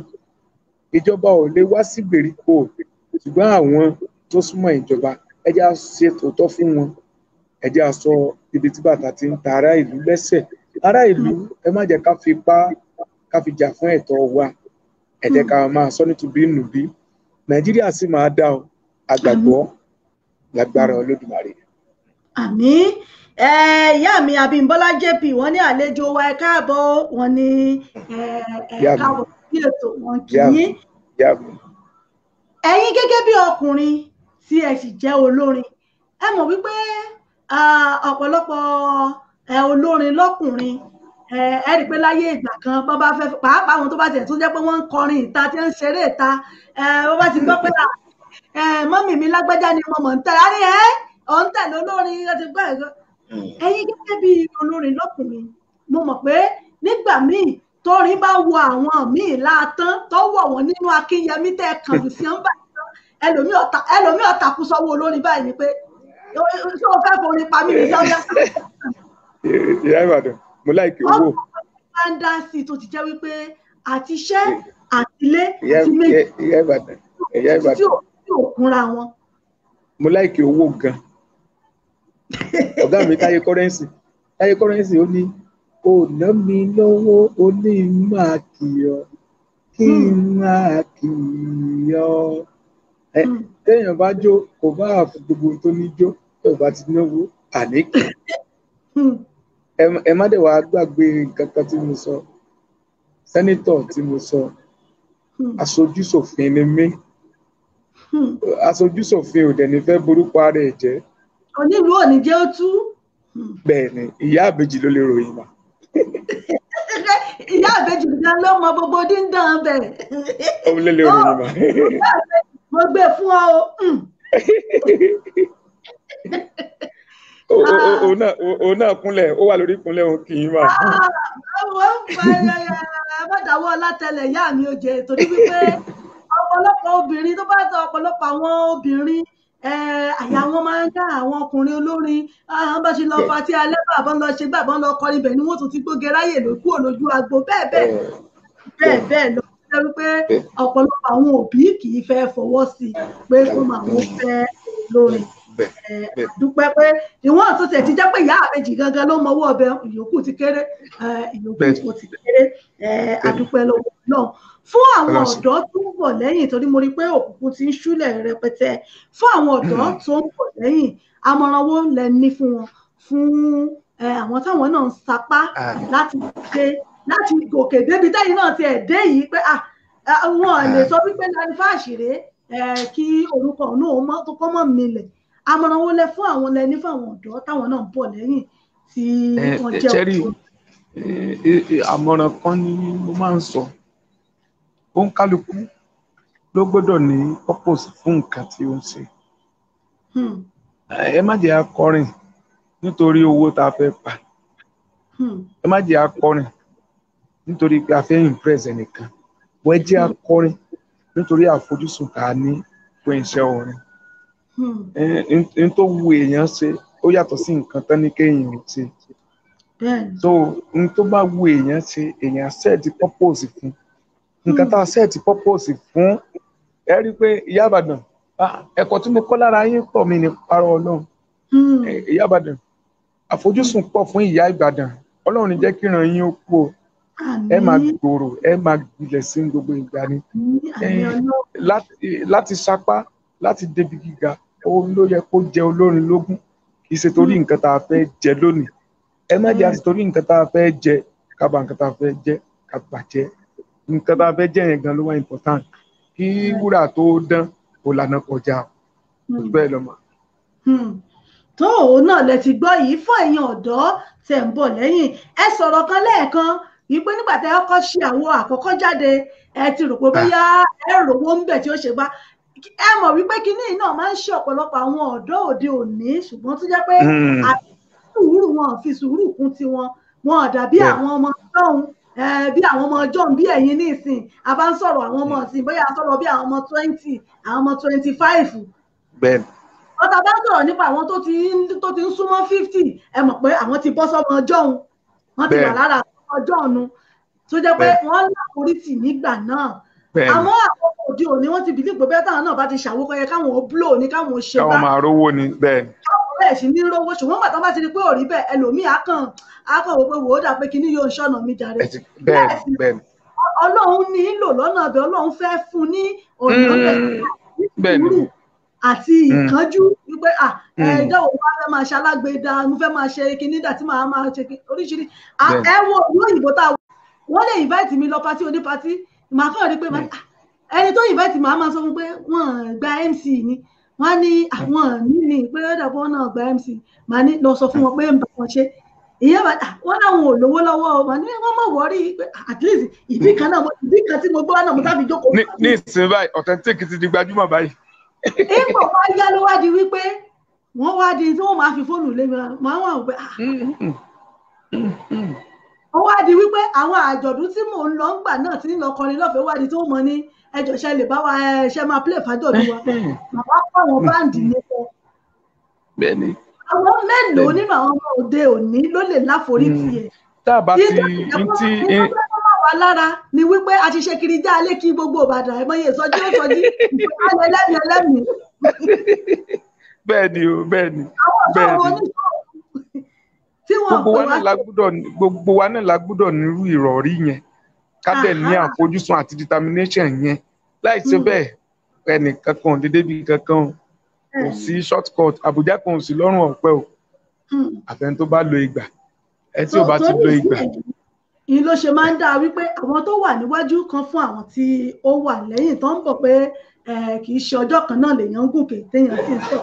ìjọba ò lè wá sí ìgbèríko ṣùgbọ́n àwọn tó súnmọ́ ìjọba ẹ jẹ́ á ṣe òótọ́ fún wọn ẹ jẹ́ á sọ ibi tí bàtà ti ń ta ará ìlú lẹ́sẹ̀ ará ìlú ẹ má jẹ́ ká fi jà fún ẹ̀tọ́ wa ẹ jẹ́ ká máa sọ nítubí nùbí Nàìjíríà sì máa dá ọ àgbàgbọ́ lágbára Olódùmarè. Àmín. Ìyá mi Abímbọ́lá JP wọ́n ní àlejò wa ẹ káàbọ̀ wọ́n ní káàbọ̀ sí ètò wọn kì í. Ẹ̀yin gẹ́gẹ́ bí ọkùnrin tí ẹ sì jẹ́ olórin ẹ mọ̀ wípé ọ̀pọ̀lọpọ̀ olórin lọ́kùnrin ẹ rí i pé láyé ìgbà kan bọ́ bá fẹ́ pàápàá àwọn tó bá tiẹ̀ tún jẹ́ pé wọ́n ń kọrin ìta tí ń ṣeré ìta bọ́ bá ti gbọ́ pé mọ́mì mi lágbájá ni mo mọ̀ ń tẹ̀lé àní ọ̀ ń tẹ̀lé olórin ó ti gbọ́ ẹ̀gọ́. Ẹ̀yin gẹ́gẹ́ bí olórin lọ́kùnrin mo mọ̀ pé nígbà míì torin bá wo àwọn míì láàtán tó wọ̀ wọ́n nínú Akínyẹmí tẹ́ kàn lù sí ọ́nbà ẹlòmíì ọ̀tàkù sọ́wọ́ olórin báyìí ni pé ṣé o fẹ́ forin pa mí ní yáyá. Ìyá Ìbàdàn mo láìkè owó. ọkọ̀ máa ń dá sí i tó ti jẹ́ wípé àtiṣẹ́ àtilé àti méjì Ìyá Ìbàdàn tí ò kúnra wọn. Mo láìkè owó gan. Ọ̀gá mi Táyé Kọ́rẹ́ǹsì ó ní ó ná mi lọ́wọ́ ó ní máa kì ọ́ kí n máa kì ọ́. Téèyàn bá jó kò bá àfi gbogbo tó ní jó tó bá ti náwó àníkì. Ẹ má dẹ̀ wá gbàgbé nǹkan kan tí mo sọ sẹ́nítọ̀ tí mo sọ aṣojúṣòfin ni mí aṣojúṣòfin ò dẹ̀ ní fẹ́ borúkọ ara ẹ̀ jẹ́. Onílùú ò ní jẹ́ ó tú. Bẹ́ẹ̀ ni ìyá àbèjì ló lè ròyìn mà. Ìyá àbèjì nìkan ló mọ gbogbo díndán bẹ̀. Òun lè ròyìn mà. Mo gbé fún ọ o. Òun náà kúnlẹ̀ ó wà lórí ìkúnlẹ̀ òun kì í mà. Àbádàwọ̀ látẹlẹ̀ ìyá mi ò jẹ́ torí wípé ọ̀pọ̀lọpọ̀ obìnrin tó bá tọ ọ̀pọ̀lọpọ̀ àwọn obìnrin àyà wọn máa ń dá àwọn ọkùnrin olórin àwọn bá ṣe lọ fa tí alẹ́ bàbá ń lọ ṣe bàbá ń lọ kọrin bẹ̀ ni wọ́n tún ti gbóge ráyè ló kúrò lójú agbo bẹ́ẹ̀ lọ jẹ́ wípé ọ̀pọ̀lọpọ̀ àwọn òbí kì í fẹ́ fọwọ́ sí pé kó máa wọ́n fẹ́ lórin dúpẹ́ pé ìwọ̀n tó tẹ̀ ti jẹ́ pé ìyá àbèjì gangan ló mọ owó ọbẹ̀ ìyókù ti kéré ìyókù ti kéré àdúpẹ́ lọ́wọ́ náà fún àwọn ọ̀dọ́ tó ń bọ̀ lẹ́yìn torí mo rí pé òkùnkùn ti ń ṣúlẹ̀ rẹpẹtẹ fún àwọn ọ̀dọ́ tó ń bọ̀ lẹ́yìn àmọ̀ràn wo lẹ ní fún wọn fún àwọn táwọn náà ń sapá láti gòkè débi táyì náà ti ẹ̀ dé yìí pé wọn lè sọ wípé Larifash àṣìrè kí orúkọ náà tó kọ́ mọ́ milẹ̀ àmọ̀ràn wo lẹ fún àwọn lẹni fún àwọn ọ̀dọ́ táwọn náà ń bọ̀ lẹ́yìn tí wọ́n jẹ́ òkú. àmọ̀ràn kan ni mo máa ń sọ òun kálukú ló gbọ́dọ̀ ní purpose fún nǹkan tí ó ń ṣe. ẹ má jẹ́ akọrin nítorí owó tá a fẹ́ pa ẹ má jẹ́ akọrin nítorí pé a fẹ́ impress ẹnìkan wọ́n jẹ́ akọrin nítorí àfojúsùn tá a ní fún iṣẹ́ orin. n tó wu èèyàn ṣe ó yàtọ̀ sí nǹkan tán ní kéèyàn ṣe. so n tó bá wu èèyàn ṣe èèyàn set purpose fún nǹkan tá a set purpose fún ẹ rí i pé ìyá Ìbàdàn ẹ̀kọ́ tí mo kọ́ lára yín pọ̀ mí ní parọ́ Ọlọ́run. ìyá Ìbàdàn àfojúsùn pọ̀ fún ìyá Ìbàdàn Ọlọ́run ní jẹ́ kí ìran yín ó kú o ẹ máa gbòòrò ẹ máa gbilẹ̀ sí gbogbo ìgbà ni láti sapá láti débi gíga òun ló yẹ kó jẹ olórin lógún kì í ṣe torí nǹkan tá a fẹ́ jẹ lónìí ẹ má jẹ́ àti torí nǹkan tá a fẹ́ jẹ kábà nǹkan tá a fẹ́ jẹ kábàjẹ́ nǹkan tá a fẹ́ jẹ yẹn gan ló wá important kí wúrà tó dán kó lànà kọjá ojú bẹ́ẹ̀ lọ mọ́. tó òun náà lẹ ti gbọ́ yìí fún ẹ̀yin ọ̀dọ́ tẹ̀ ń bọ̀ lẹ́yìn ẹ sọ̀rọ̀ kan lẹ́ẹ̀kan wípé nígbà tẹ́ ọkọ̀ ṣe àwọn àkọ́kọ́ jáde ẹ ti rò pé bóyá ẹ rówó ń bẹ̀ tí ó ṣe bá ẹ mọ̀ wípé kinní náà máa ń ṣe ọ̀pọ̀lọpọ̀ àwọn ọ̀dọ́ òde òní ṣùgbọ́n tó jẹ́ pé àti sùúrù wọn fi sùúrù kún tiwọn wọn dàbí àwọn ọmọ ọjọ́un bí àwọn ọmọ ọjọ́un bí ẹ̀yin ní ìsìn a bá ń sọ̀rọ̀ àwọn ọmọ ìsìn bóyá a sọ̀rọ̀ bí àwọn ọmọ 20 àwọn ọmọ 25. bẹ́ẹ̀ni. ọ̀tá bá ń sọ̀rọ̀ nípa àwọn tó ti ń súnmọ́ 50 ẹ mọ̀ pé àwọn ti bọ́ sọ́mọ ọjọ́un wọ́n ti wà lára ọjọ́ ọ̀nù tó jẹ́ pé wọ́n láforítì nígbà náà àmọ́ àwọn òde òní wọ́n ti bìlí pé bẹ́ẹ̀ táwọn náà bá ti ṣàwókọ yẹ káwọn ó blow ní káwọn ó ṣe bá káwọn máa rówó ni bẹ́ẹ̀ ni. káwọn bẹ́ẹ̀ sì ní rówó ṣùgbọ́n bàtà bá ti rí pé ò rí bẹ́ẹ̀ ẹlòmíì á kàn wò pé wò ó dà pé kíní yóò ń ṣọ̀nà mi jàre. bẹ́ẹ̀ ni. Ọlọ́run ní lò lọ́nà ọbẹ̀ Ọlọ́run fẹ́ fún ní ọ̀nà ọbẹ̀ àti ìkánjú wípé ìdáwó wa fẹ́ máa ṣe alágbèédá mo fẹ́ máa ṣe kíní dà tí màá máa ṣe oríṣiríṣi ẹ̀wọ̀n ìlú òyìnbó tá wọ́n lè invite mi lọ pátí onípátí màá kàn rí pé ẹni tó invite màá máa sọ fún pé wọ́n gba MC ni wọ́n ní àwọn ní pé ọ̀dàbọ̀ náà gba MC màá ní lọ sọ fún wọn pé ń bá wọn ṣe ìyẹn bá wọn láwọn ò lówó lọ́wọ́ màá ní wọ́n mọ̀ wọ́rí pé at least ìdí kan tí mo gbọ́ náà mo sábì jókòó. ní ìsìn báyìí authentic ti di gbajúmọ̀ báyìí. ipò wá yá ló wá di wípé wọ́n wá di tí wọ́n máa fi fóònù lé mi máa wà wípé wọ́n wá di wípé àwọn àjọ̀dún tí mò ń lọ ńgbà náà tí ń lọ kọrin lọ́fẹ̀ẹ́ wá di tí wọ́n mọ ní ẹjọ́ ṣe lè bá wa ṣe máa play fàjọ̀dún wa màá kọ́ àwọn báǹdì nìkan. bẹ́ẹ̀ni. àwọn mélòó nínú àwọn ọmọ òde òní ló lè láforítì ẹ̀. tá a bá ti wà lára ni wípé a ti ṣe kiri já alé kí gbogbo Ìbàdàn ẹ̀mọ́ yẹn sọjí ìfọ̀kànlẹ̀ ẹlẹ́mìí. bẹ́ẹ̀ni o bẹ́ẹ̀ni gbogbo wa náà la gbọ́dọ̀ nírú ìrọ̀rí yẹn ká dẹ̀ ní àfojúsùn àti determination yẹn láì ṣe bẹ́ẹ̀ ẹnìkan kan dédé bí kankan kò sí short cut Àbújá kan ò sí lọ́rùn ọ̀pẹ o àfẹn tó bá lo ìgbà ẹ tí ò bá ti lo ìgbà. ìyí ló ṣe máa ń dá wípé àwọn tó wà níwájú kan fún àwọn tí ó wà lẹ́yìn tó ń bọ̀ pé kì í ṣe ọjọ́ kan náà lèèyàn ń gòkè téèyàn sì ń sọ.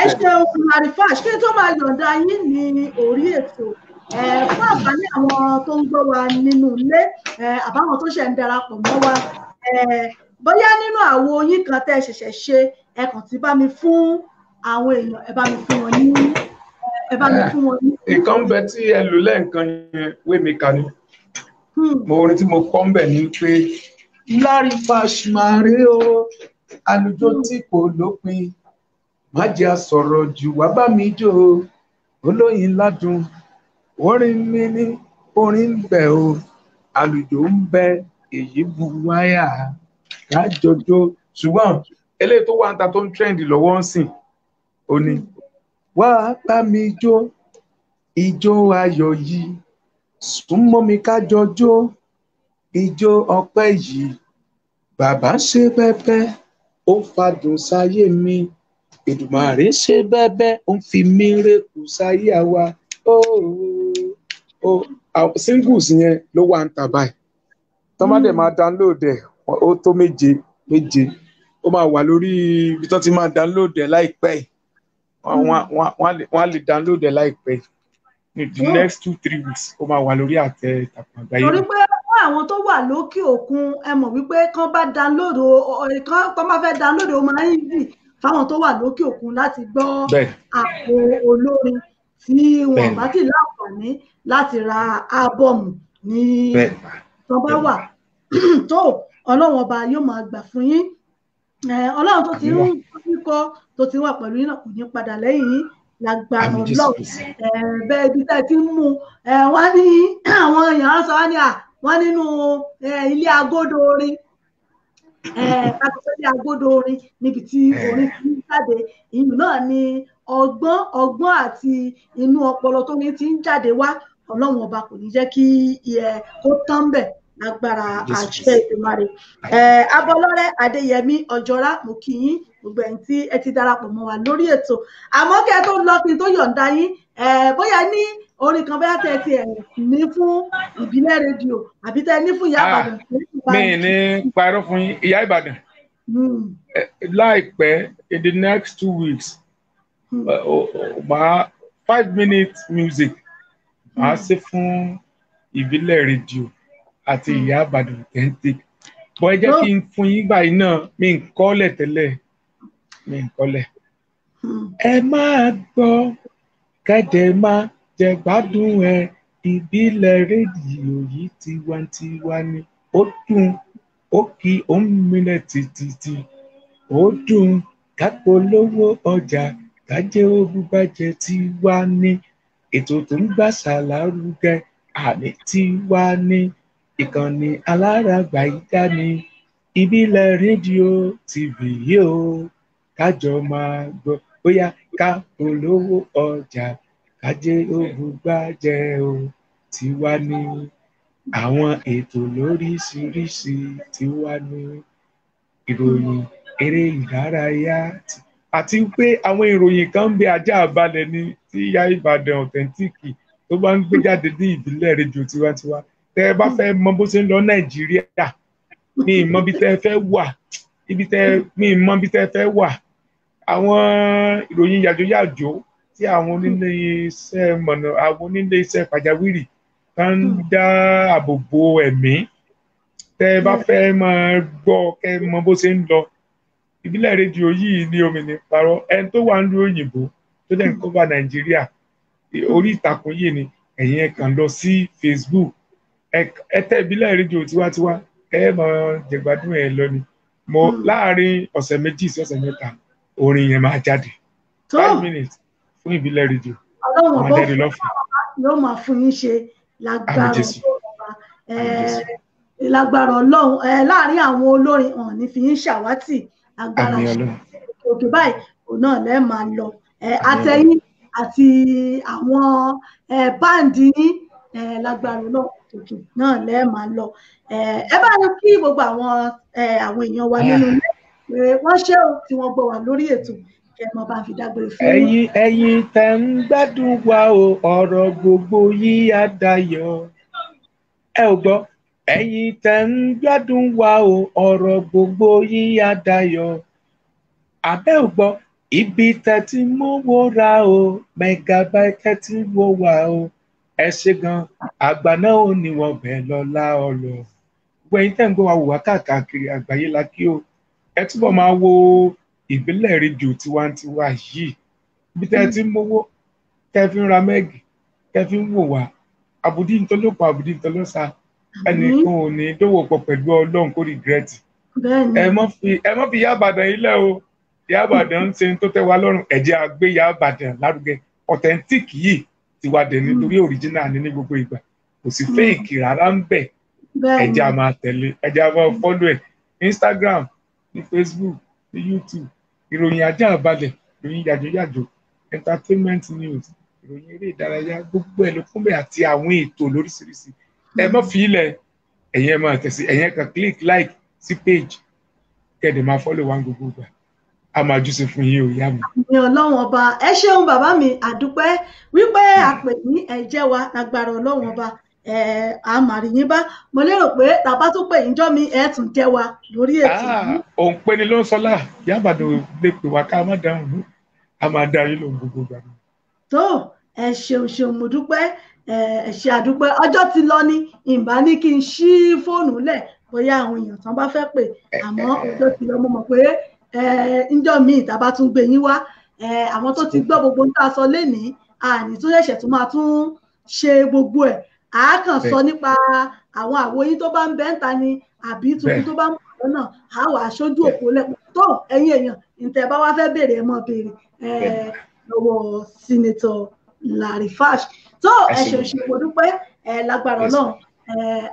ẹ ṣeun Larifash kí n tó máa yọ̀ǹda yín ní orí ètò fún àǹfààní àwọn tó ń gbọ́ wa nínú ilé àbáwọn tó ṣẹ̀ ń darapọ̀ mọ́ wa bóyá nínú àwo yín kan tẹ́ ẹ ṣẹ̀ṣẹ̀ ṣe ẹ kàn ti bá mi fún àwọn èèyàn ẹ bá mi fún wọn ní. nǹkan ń bẹ tí ẹ lò lẹ́ẹ̀kan yẹn wémi kà ní. mo orin tí mo kọ́ ń bẹ̀ ni pé Larifash máa rí o àlùjọ tí kò lópin má jẹ́ àsọ̀rọ̀ jù wá bá mi jó olóyin ládùn orin mi ní orin ń bẹ o àlùjọ ń bẹ èyí bu wáyà kájọjọ ṣùgbọ́n eléyìí tó wà ń ta tó ń trend lọ́wọ́ ń sìn ó ní wá bá mi jó ijó ayọ̀ yìí súnmọ́ mi ká jọ jó ijó ọpẹ́ yìí bàbá ṣe bẹ́bẹ́ ó fàdùn sáyé mi Èdùmàrè ṣe bẹ́bẹ́ ó ń fi mírèkù sáyé àwa singles yẹn ló wà ń tà báyìí tó má dẹ̀ máa download ẹ̀ ó tó méje ó máa wà lórí ibi tó ti máa download ẹ̀ láìpẹ́ yìí wọ́n á lè download ẹ̀ láìpẹ́ yìí in the next 2-3 weeks ó máa wà lórí àtẹ ìtàkùn àgbáyé. torí pé fún àwọn tó wà lókè òkun ẹ mọ̀ wípé kán bá download kán bá fẹ́ download ó máa ń easy fáwọn tó wà lókè òkun láti gbọ́ àpò olórin tí wọn bá ti láǹfààní láti ra ábọ̀mù ní tó bá wà tó ọlọ́run ọba yóò máa gbà fún yín ọlọ́run tó ti ń kọ́ tó ti wà pẹ̀lú yín náà kò ní padà lẹ́yìn yín lágbára ọlọ́run bẹ́ẹ̀ bí tẹ́ ti ń mú wá ní àwọn èèyàn sọ wá nínú ilé agodo orin ilé agodo orin níbi tí orin ti ń jáde ìyún náà ni ọgbọ́n àti inú ọpọlọ tó ní ti ń jáde wá ọlọ́run ọba kò ní jẹ́ kí kó tán bẹ̀ lágbára àṣẹ Èdùmàrè. Abọ́lọ́rẹ́ Adéyẹmí Ọjọ́rá mo kí yín gbogbo ẹ̀yin tí ẹ ti darapọ̀ mọ́ wa lórí ètò àmọ́ kí ẹ tó lọ kí n tó yọ̀ǹda yín bóyá ní orin kan bóyá tẹ́ ti ní fún ìbílẹ̀ rédíò àbí tẹ́ ní fún Ìyá Ìbàdàn. mi ní parọ́ fún Ìyá Ìbàdàn láìpẹ́ in the next 2 weeks máa 5-minute music máa ṣe fún ìbílẹ̀ rédíò àti Ìyá Ìbàdàn authentic bọ́ ẹ jẹ́ kí n fún yín báyìí náà mi ń kọ́lẹ̀ tẹ́lẹ̀ mi ń kọ́lẹ̀. ẹ máa gbọ́ kẹ́dẹ̀ máa jẹ gbádùn ẹ ìbílẹ̀ rédíò yìí tiwantiwa ni ó dùn ó kì ó ń milẹ̀ títí ó dùn kápolówó ọjà kájẹ́ òbúbàjẹ́ tiwa ní ètò tó ń gbàṣà lárugẹ àní tiwa ní ìkànnì aláràgbà ìdá ni ìbílẹ̀ rédíò TV yìí o kájọ máa gbọ́ bóyá ká polówó ọjà kájẹ́ òbúbàjẹ́ o tiwa ní àwọn ètò lóríṣiríṣi tiwa ní ìròyìn eré ìdárayá àti pé àwọn ìròyìn kan ń bẹ ajá balẹ̀ ní tí Ìyá Ìbàdàn authentic tó bá ń gbé jáde ní ìbílẹ̀ rédíò tiwantiwa tẹ́ ẹ bá fẹ́ mọ bó ṣe ń lọ Nàìjíríà mi ì mọ bí tẹ́ ẹ fẹ́ wà mi ì mọ bí tẹ́ ẹ fẹ́ wà àwọn ìròyìn yàjóyàjó tí àwọn onílé iṣẹ́ pàjáwìrì kan ń dá ààbò bo ẹ̀mí tẹ́ ẹ bá fẹ́ máa gbọ́ kẹ́ ẹ mọ bó ṣe ń lọ ìbílẹ̀ rédíò yìí ní omini parọ́ ẹni tó wà ń lu òyìnbó tó dẹ̀ ń kọ́ba Nàìjíríà orí ìtàkùn yìí ni ẹ̀yin ẹ kàn lọ sí Facebook ẹ tẹ ìbílẹ̀ rédíò tiwantiwa ẹ máa jẹ̀gbádùn ẹ lọ ni mo láàárín ọ̀sẹ̀ 2 sí ọ̀sẹ̀ 3 orin yẹn máa jáde 5 minutes fún ìbílẹ̀ rédíò máa jáde lọ́fẹ̀ẹ́. yóò máa fún yín ṣe lágbára Ọlọ́run láàárín àwọn olórin hàn ní fi yín ṣàwátì agbára òkè báyìí òun náà lẹ́ẹ̀ máa lọ àtẹ̀yìn àti àwọn báǹdì yín lágbára náà òkè náà lẹ́ẹ̀ máa lọ ẹ bá ní kí gbogbo àwọn èèyàn wa nínú ilé wọ́n ṣe ó tí wọ́n gbọ́ wa lórí ètò kẹ́ ẹ mọ́ bá fi dágbére fún yín. ẹ̀yin tẹ́ ń gbádùn wa o ọ̀rọ̀ gbogbo yìí á dayọ̀ ẹ ò gbọ́ ẹ̀yin tẹ́ ń gbádùn wa o ọ̀rọ̀ gbogbo yìí á dayọ̀ abẹ́ ò gbọ́ ibi tẹ́ ti mówó ra o megabyte tí wó wà o ẹ ṣe gan àgbà náà ò ní wọn bẹ́ẹ̀ lọ́lá ọlọ gbogbo ẹ̀yin tẹ́ ń gbọ́ wa wò wá káàkiri àgbáyé la kí o ẹ túbọ̀ máa wo ìbílẹ̀ rédíò tiwantiwa yìí ibi tẹ́ ti mówó tẹ́ fi ń ra mẹ́gì tẹ́ fi ń wò wá àbùdí ntọ́lọ́pọ̀ àbùdí ntọ́lọ́sà ẹnìkan ò ní dówó pọ̀ pẹ̀lú Ọlọ́run kó rìgírẹ́tì ẹ mọ́ fi Ìyá Ìbàdàn yìí lẹ́ o Ìyá Ìbàdàn ń ṣe tó tẹ́ wa lọ́rùn ẹ jẹ́ a gbé Ìyá Ìbàdàn lárugẹ authentic yìí ti wà dẹ̀ nítorí original ní gbogbo ìgbà kò sí fake rárá ń bẹ̀ ẹ jẹ́ a máa tẹ̀lé ẹ jẹ́ a máa follow ẹ̀ Instagram ní Facebook ní YouTube ìròyìn ajá balẹ̀ ìròyìn yàjòyàjò entertainment news ìròyìn eré ìdárayá gbogbo ẹ̀ ló kún bẹ́ẹ̀ àti àwọn ètò lóríṣiríṣi ẹ má fi ilẹ̀ ẹ̀yin ẹ máa tẹ̀sí ẹ̀yin kan click like sí page kẹ́ẹ̀dẹ̀ máa follow wa gbogbo ìgbà a máa jù sí fún yín ò yá mi. ní ọlọ́run ọba ẹ ṣeun bàbá mi àdúpẹ́ wípé àpè ní ẹ̀jẹ̀ wa lágbára ọlọ́run ọba àmàrí yín bá mo lérò pé tàbá tó pè yín jọ́ mi ẹ̀ tún jẹ́ wa lórí ètò yìí. òun pé ni ló ń sọlá yábàdàn lè pè wá ká má dáhùn a máa dá yín lóhùn gbogbo ìgbà. tó ẹ ṣeun mo dúpẹ́ ẹ ṣe àdúpẹ́ ọjọ́ ti lọ ní ìbá ní kí n ṣí fóònù lẹ̀ bóyá àwọn èèyàn tán bá fẹ́ pè àmọ́ ọjọ́ ti lọ mo mọ̀ pé ńjọ́ míì tá bá tún gbé yín wá àwọn tó ti gbọ́ gbogbo ń tà sọ lénìí àní tó ṣẹ̀ṣẹ̀ tún máa tún ṣe gbogbo ẹ̀ a kàn sọ nípa àwọn àwòyìn tó bá ń bẹ́ ń ta ni àbí tuntun tó bá ń bọ̀ lọ́nà a wà aṣojú òpó lẹ́pọ̀ tó ẹ̀yin èèyàn ìtẹ̀ bá wá fẹ́ béèrè ẹ̀ mọ́ béèrè lọ́wọ́ Senator Larry Fash tó ẹ ṣe mo dúpẹ́ lágbára Ọlọ́run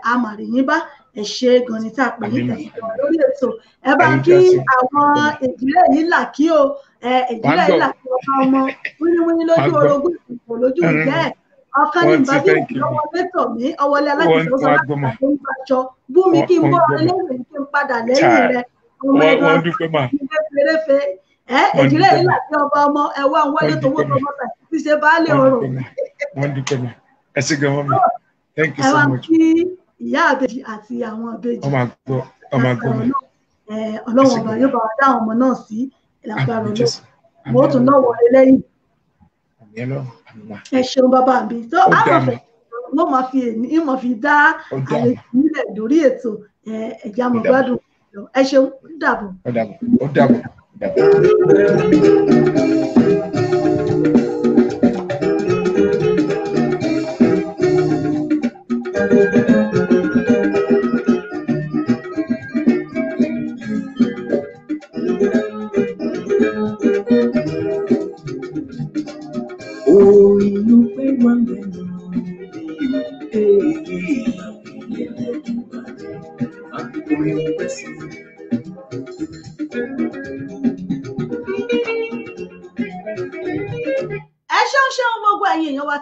a mà rí yín bá ẹ ṣe gan ni tá a pè ní tẹ̀síwájú lórí ètò ẹ bá kí àwọn ìdílé yìí là kí o ìdílé yìí là kí ọmọ wíníwíní lójú orogún ìsìnkú lójú ìjẹ́ ẹ̀ ọkàn ní ìbájú ọwọ́ lẹ́tọ̀ mi ọwọ́lẹ́ alágbèsè ó sọ láti ṣàkóso ìgbàjọ bú mi kí n bọ́ ẹlẹ́rìí kí n padà lẹ́yìn rẹ ọmọ ẹgbẹ́ fèrèfé ìdílé yìí là kí ọmọ ẹwà ń wọlé tówó tọmọ tàbí ti ṣe baálé ọrọ̀. wọ́n dúpẹ́ mà ẹ sì gan mọ́ mi thank you so much. ìyá àbèjì àti àwọn àbèjì ọmọ àgbọ̀ mi ọlọ́run ọba yóò bá wa dá àwọn ọmọ náà sí ìlàgbára ọlọ́run mo tún náà wọlé lẹ́yìn. ẹ ṣeun bàbá mi tó àmọ̀fẹ́ wọ́n máa fi dá àlejò nílẹ̀ lórí ètò ẹ̀já mọ̀ gbádùn ẹ ṣeun dàbọ̀. ó dàbọ̀.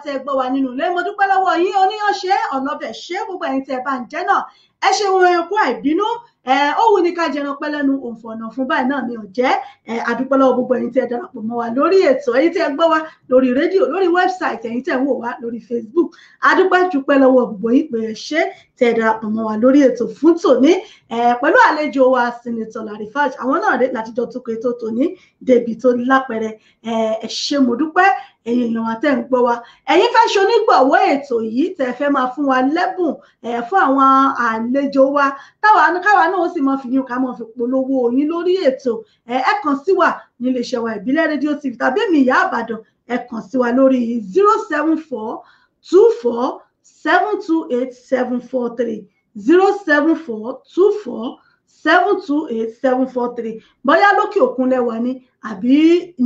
tẹ́ gbọ́ wa nínú ilé mo dúpẹ́ lọ́wọ́ yín oníyanṣe ọ̀nàbẹ̀ ṣé gbogbo ẹ̀yin tẹ́ bá ń jẹ́ náà ẹ ṣe wọn ẹ̀kú àìbínú ó wù ní ká jẹran pẹ́ lẹ́nu òǹfọ̀nà fún báyìí náà ni ò jẹ́ àdúpẹ́ lọ́wọ́ gbogbo ẹ̀yin tẹ́ darapọ̀ mọ́ wa lórí ètò ẹ̀yin tẹ́ gbọ́ wa lórí rédíò lórí wẹ́bsáìtì ẹ̀yin tẹ́ ń wò wá lórí Facebook àdúpẹ́ dúpẹ́ lọ́wọ́ gbogbo yín pé ṣé tẹ́ darapọ̀ mọ́ wa lórí ètò fún tòní pẹ̀lú àlejò wa Senator Larry Fash àwọn náà rè láti jọ tukọ̀ ètò tòní débi tó lápẹẹrẹ ẹ ṣé mo dúpẹ́ ẹ̀yin èèyàn àtẹ̀ ń gbọ́ wa ẹ̀yin fẹ́ ṣonígbọ̀wọ́ ètò yìí tẹ́ fẹ́ máa fún wa lẹ́bùn fún àwọn àlejò wa káwa náà ó sì máa fi yín ká máa fi polówó yín lórí ètò ẹ kàn sí wa ní iléeṣẹ́ wa ìbílẹ̀ rédíò TV tàbí èmi ìyá àbàdàn ẹ kàn sí wa lórí 07424728743 07424728743 bóyá lókè òkun lẹ́wà ni àbí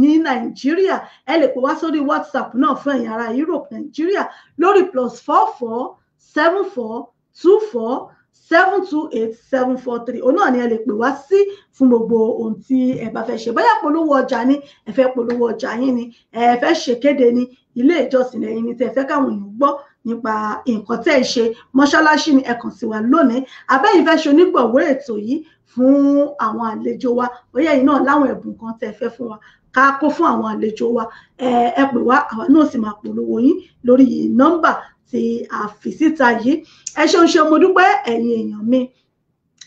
ní Nàìjíríà ẹ lè pè wá sórí WhatsApp náà fún ẹ̀yin ará Europe Nàìjíríà lórí +447424728743 òun náà ni ẹ lè pè wá sí fún gbogbo ohun tí ẹ bá fẹ́ ṣe bóyá polówó ọjà ni ẹ fẹ́ polówó ọjà yín ni ẹ fẹ́ ṣèkéde ní ilé ìjọsìn ẹ̀yin ni tẹ́ fẹ́ káwọn èèyàn gbọ́ nípa nǹkan tẹ́ ẹ ṣe mọ́ṣáláṣí ni ẹ kàn sí wa lónìí abẹ́yìn fẹ́ ṣe onígbọ̀wọ́ ètò yìí fún àwọn àlejò wa bóyá ẹ̀yin náà láwọn ẹ̀bùn kan tẹ́ fẹ́ fún wa ká kó fún àwọn àlejò wa ẹ pè wá àwa náà sì máa polówó yín lórí nọ́mbà tí a fi síta yìí ẹ ṣeun ṣe mo dúpẹ́ ẹ̀yin èèyàn mi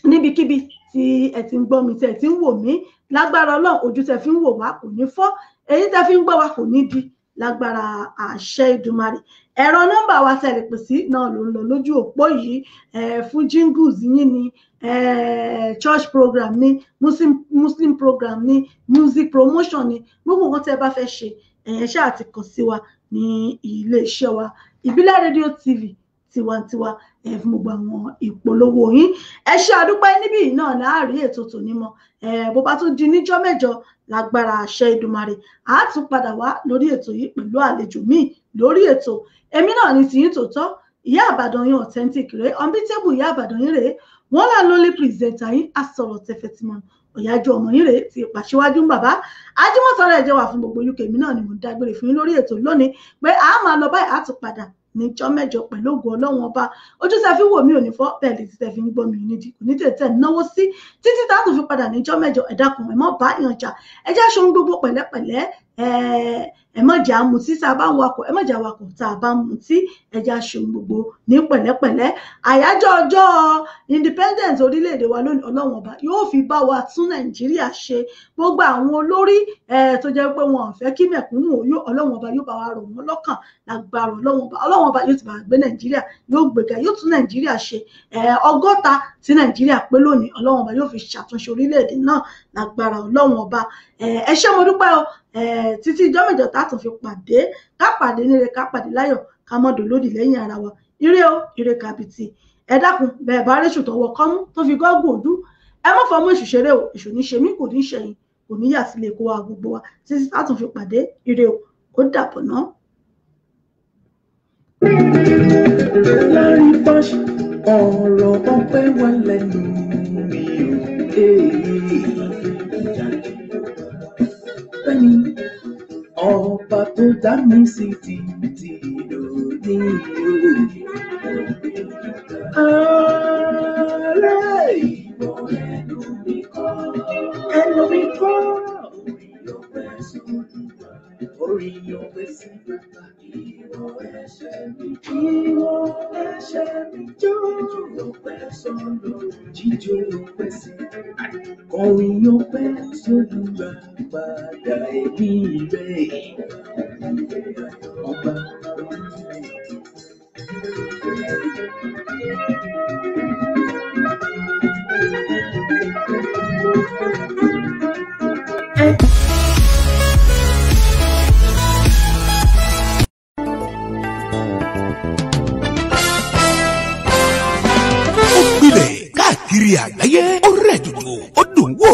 níbikíbi tí ẹ ti ń gbọ́ mi tí ẹ ti ń wò mí lágbára Ọlọ́run ojú tẹ́ fi ń wò wá kò ní fọ́ èyí tẹ́ fi ń gbọ́ wá kò ní di lágbára àṣẹ Ìdùmarè ẹ̀rọ nọ́mbà wa tẹ́ lè pè sí náà ló ń lọ lójú òpó yìí fún jingles yín ni church program ni muslim program ni music promotion ni gbogbo nǹkan tẹ́ bá fẹ́ ṣe ẹ̀yẹn ṣáà ti kàn sí wa ní iléeṣẹ́ wa ìbílẹ̀ rédíò TV tiwantiwa fún gbogbo àwọn ìpolówó yín ẹ ṣe àdúpẹ́ níbí náà láàárín ètò tòní mọ́ bó bá tún di níjọ́ mẹ́jọ lágbára àṣẹ Ìdùmarè a tún padà wá lórí ètò yìí pẹ̀lú àlejò míì lórí ètò èmi náà ní tiyín tòótọ́ ìyá àbàdàn yín authentic rèé unbeatable ìyá àbàdàn yín rèé wọ́n là lólè pírẹsẹ̀ntà yín asọ̀rọ̀ tẹfẹ̀tìmọ̀ ọ̀yájú ọmọ yín rèé ti pàṣíwájú ń bàbá ajímọ̀sán rẹ̀ jẹ́ wà fún gbogbo UK mi náà ni mo dágbére fún yín lórí ètò lónìí pé a máa lọ báyìí á tún padà níjọ́ mẹ́jọ pẹ̀lú ògùn ọlọ́run ọba ojú tẹ́ fi wò mí ò ní fọ́ bẹ́ẹ̀ lè tẹ́ fi ń gbọ́ mi nídìí kò ní tètè náwó sí títí tá a tún fi padà níjọ́ mẹ́jọ ẹ dákun ẹ má bá yàn jà ẹ já ṣohun gbogbo pẹ̀lẹ́pẹ̀lẹ́ ẹ má jà mutí tá a bá ń wakọ̀ ẹ má jà wakọ̀ tá a bá ń mutí ẹ já ṣohun gbogbo ní pẹ̀lẹ́pẹ̀lẹ́ àyájọ́ ọjọ́ independence orílẹ̀-èdè wa lónìí ọlọ́run ọba yóò fi bá wa tún Nàìjíríà ṣe gbogbo àwọn olórí tó jẹ́ pé wọn ò fẹ́ kí mẹ̀kúnnù oyún ọlọ́run ọba yóò bá wa rọ̀ wọ́n lọ́kàn lágbára ọlọ́run ọba yóò ti bá gbé Nàìjíríà yóò gbéga yóò tún Nàìjíríà ṣe 100 tí Nàìjíríà pé lónìí ọlọ́run ọba yóò fi ṣàtúnṣe orílẹ̀-èdè náà lágbára ọlọ́run ọba ẹ ṣé mo dúpẹ́ o títí ìjọ́ mẹ́jọ tá a tún fi pàdé ká pàdé níre ká pàdé láyọ̀ ká mọ́ dòlódì lẹ́yìn ara wa ire o ire kàbìtì ẹ dákun bẹ́ẹ̀ bá réṣù tọwọ́ kọ́mú tó fi gọ́gùn òdú ẹ má fọmú èṣù ṣeré o èṣù ní ṣe mí kò ní ṣẹ̀yìn kò ní yà sílé kó wa gbogbo wa títí tá a tún fi pàdé ire o ó dàbọ̀ náà. Lárí bọ́ṣ ọ̀rọ̀ ọpẹ́ wà lẹ́nu mi ò bẹ́ẹ̀ni ọba tó dá mi sí títí lónìí o. Ààrẹ ìwọ ẹnu mi kọ́ orí ọpẹ́ sí bàbá ìwọ ẹ̀ṣẹ̀ mi jó ọpẹ́ sọ̀rọ̀ jíjó ọpẹ́ sí kọrin ọpẹ́ sódùgbà padà ẹbí rẹ̀ ọba. Káàkiri àgbáyé ó rẹ̀ dùdù ó dùn wò.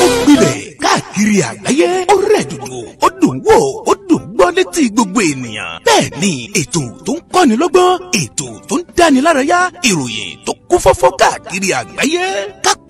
Ó gbilẹ̀ káàkiri àgbáyé ó rẹ̀ dùdù ó dùn wò ó dùn gbọ́ létí gbogbo ènìyàn. Bẹ́ẹ̀ ni ètò tó ń kọ́ni lọ́gbọ́n ètò tó ń dáni lárayá ìròyìn tó kún fọ́fọ́ káàkiri àgbáyé.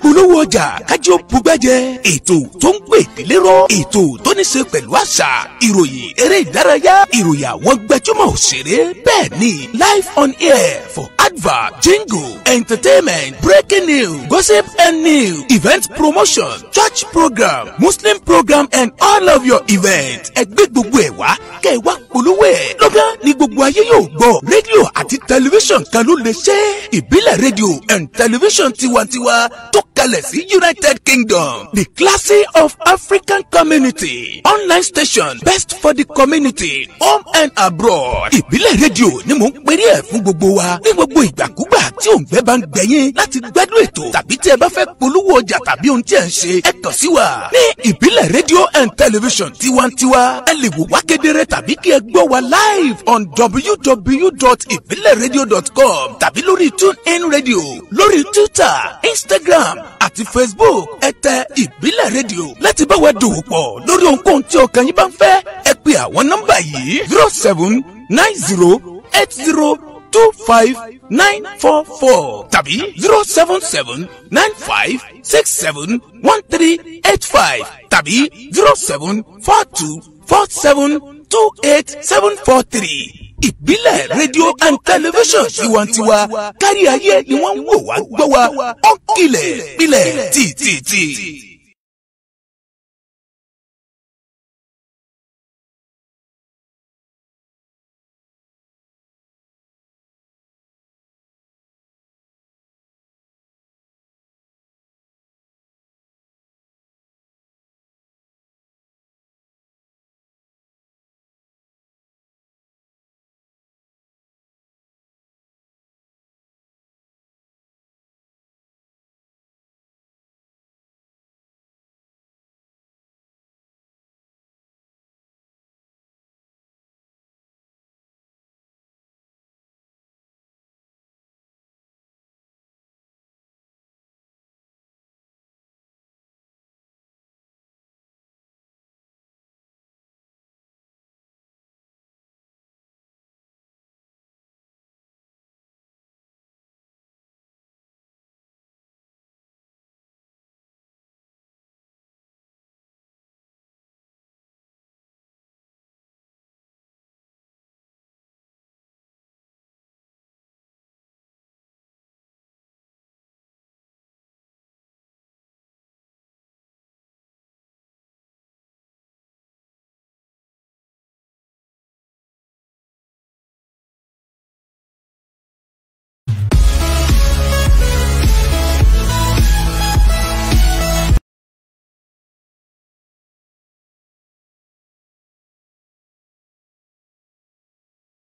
Polówó ọjà kájí ó bugbẹ́jẹ ètò tó ń gbé ìdílé rọ ètò tó ní ṣe pẹ̀lú àṣà ìròyìn eré ìdárayá ìròyìn àwọn gbajúmọ̀ òṣèré bẹ́ẹ̀ ni live on air for advert jingle entertainment breaking news gossip and news event promotion church program muslim program and all of your events ẹgbẹ́ gbogbo ẹ̀ wá kẹ́ ẹ wá polówó ẹ̀ lọ́gán ni gbogbo ayé yóò gbọ́ rédíò àti tẹlifíṣàn kan ló lè ṣe ìbílẹ̀ rédíò and tẹlifíṣàn tiwantiwa tó kalẹ̀ sí United Kingdom, the classy of African community, online station best for the community, home and abroad. Ìbílẹ̀ rédíò ni mò ń pèrè ẹ̀ fún gbogbo wa ní gbogbo ìgbàkúgbà tí òǹgbẹ́ bá ń gbẹ̀yìn láti gbádùn ètò tàbí tí ẹ bá fẹ́ polówó ọjà tàbí ohun tí ẹ ń ṣe ẹ kàn sí wa ní ìbílẹ̀ rédíò and television tiwantiwa. Ẹ lè wò wá kedere tàbí kí ẹ gbọ́ wa live on www.ibileradio.com tàbí lórí TuneIn Radio lórí Twitter, Instagram àti Facebook ẹ tẹ ìbílẹ̀ rédíò láti bá wa dòwò pọ̀ lórí ohunkóhun tí ọkàn yín bá ń fẹ́ ẹ pè àwọn nọ́mbà yìí 0790802594 tàbí 07795671385 tàbí 07424728743. Ìbílẹ̀ rédíò and tẹlifíṣàn tiwantiwa kárí ayé ni wọ́n ń wò wá gbọ́ wa ó kilẹ̀ pilẹ̀ tìtìtì.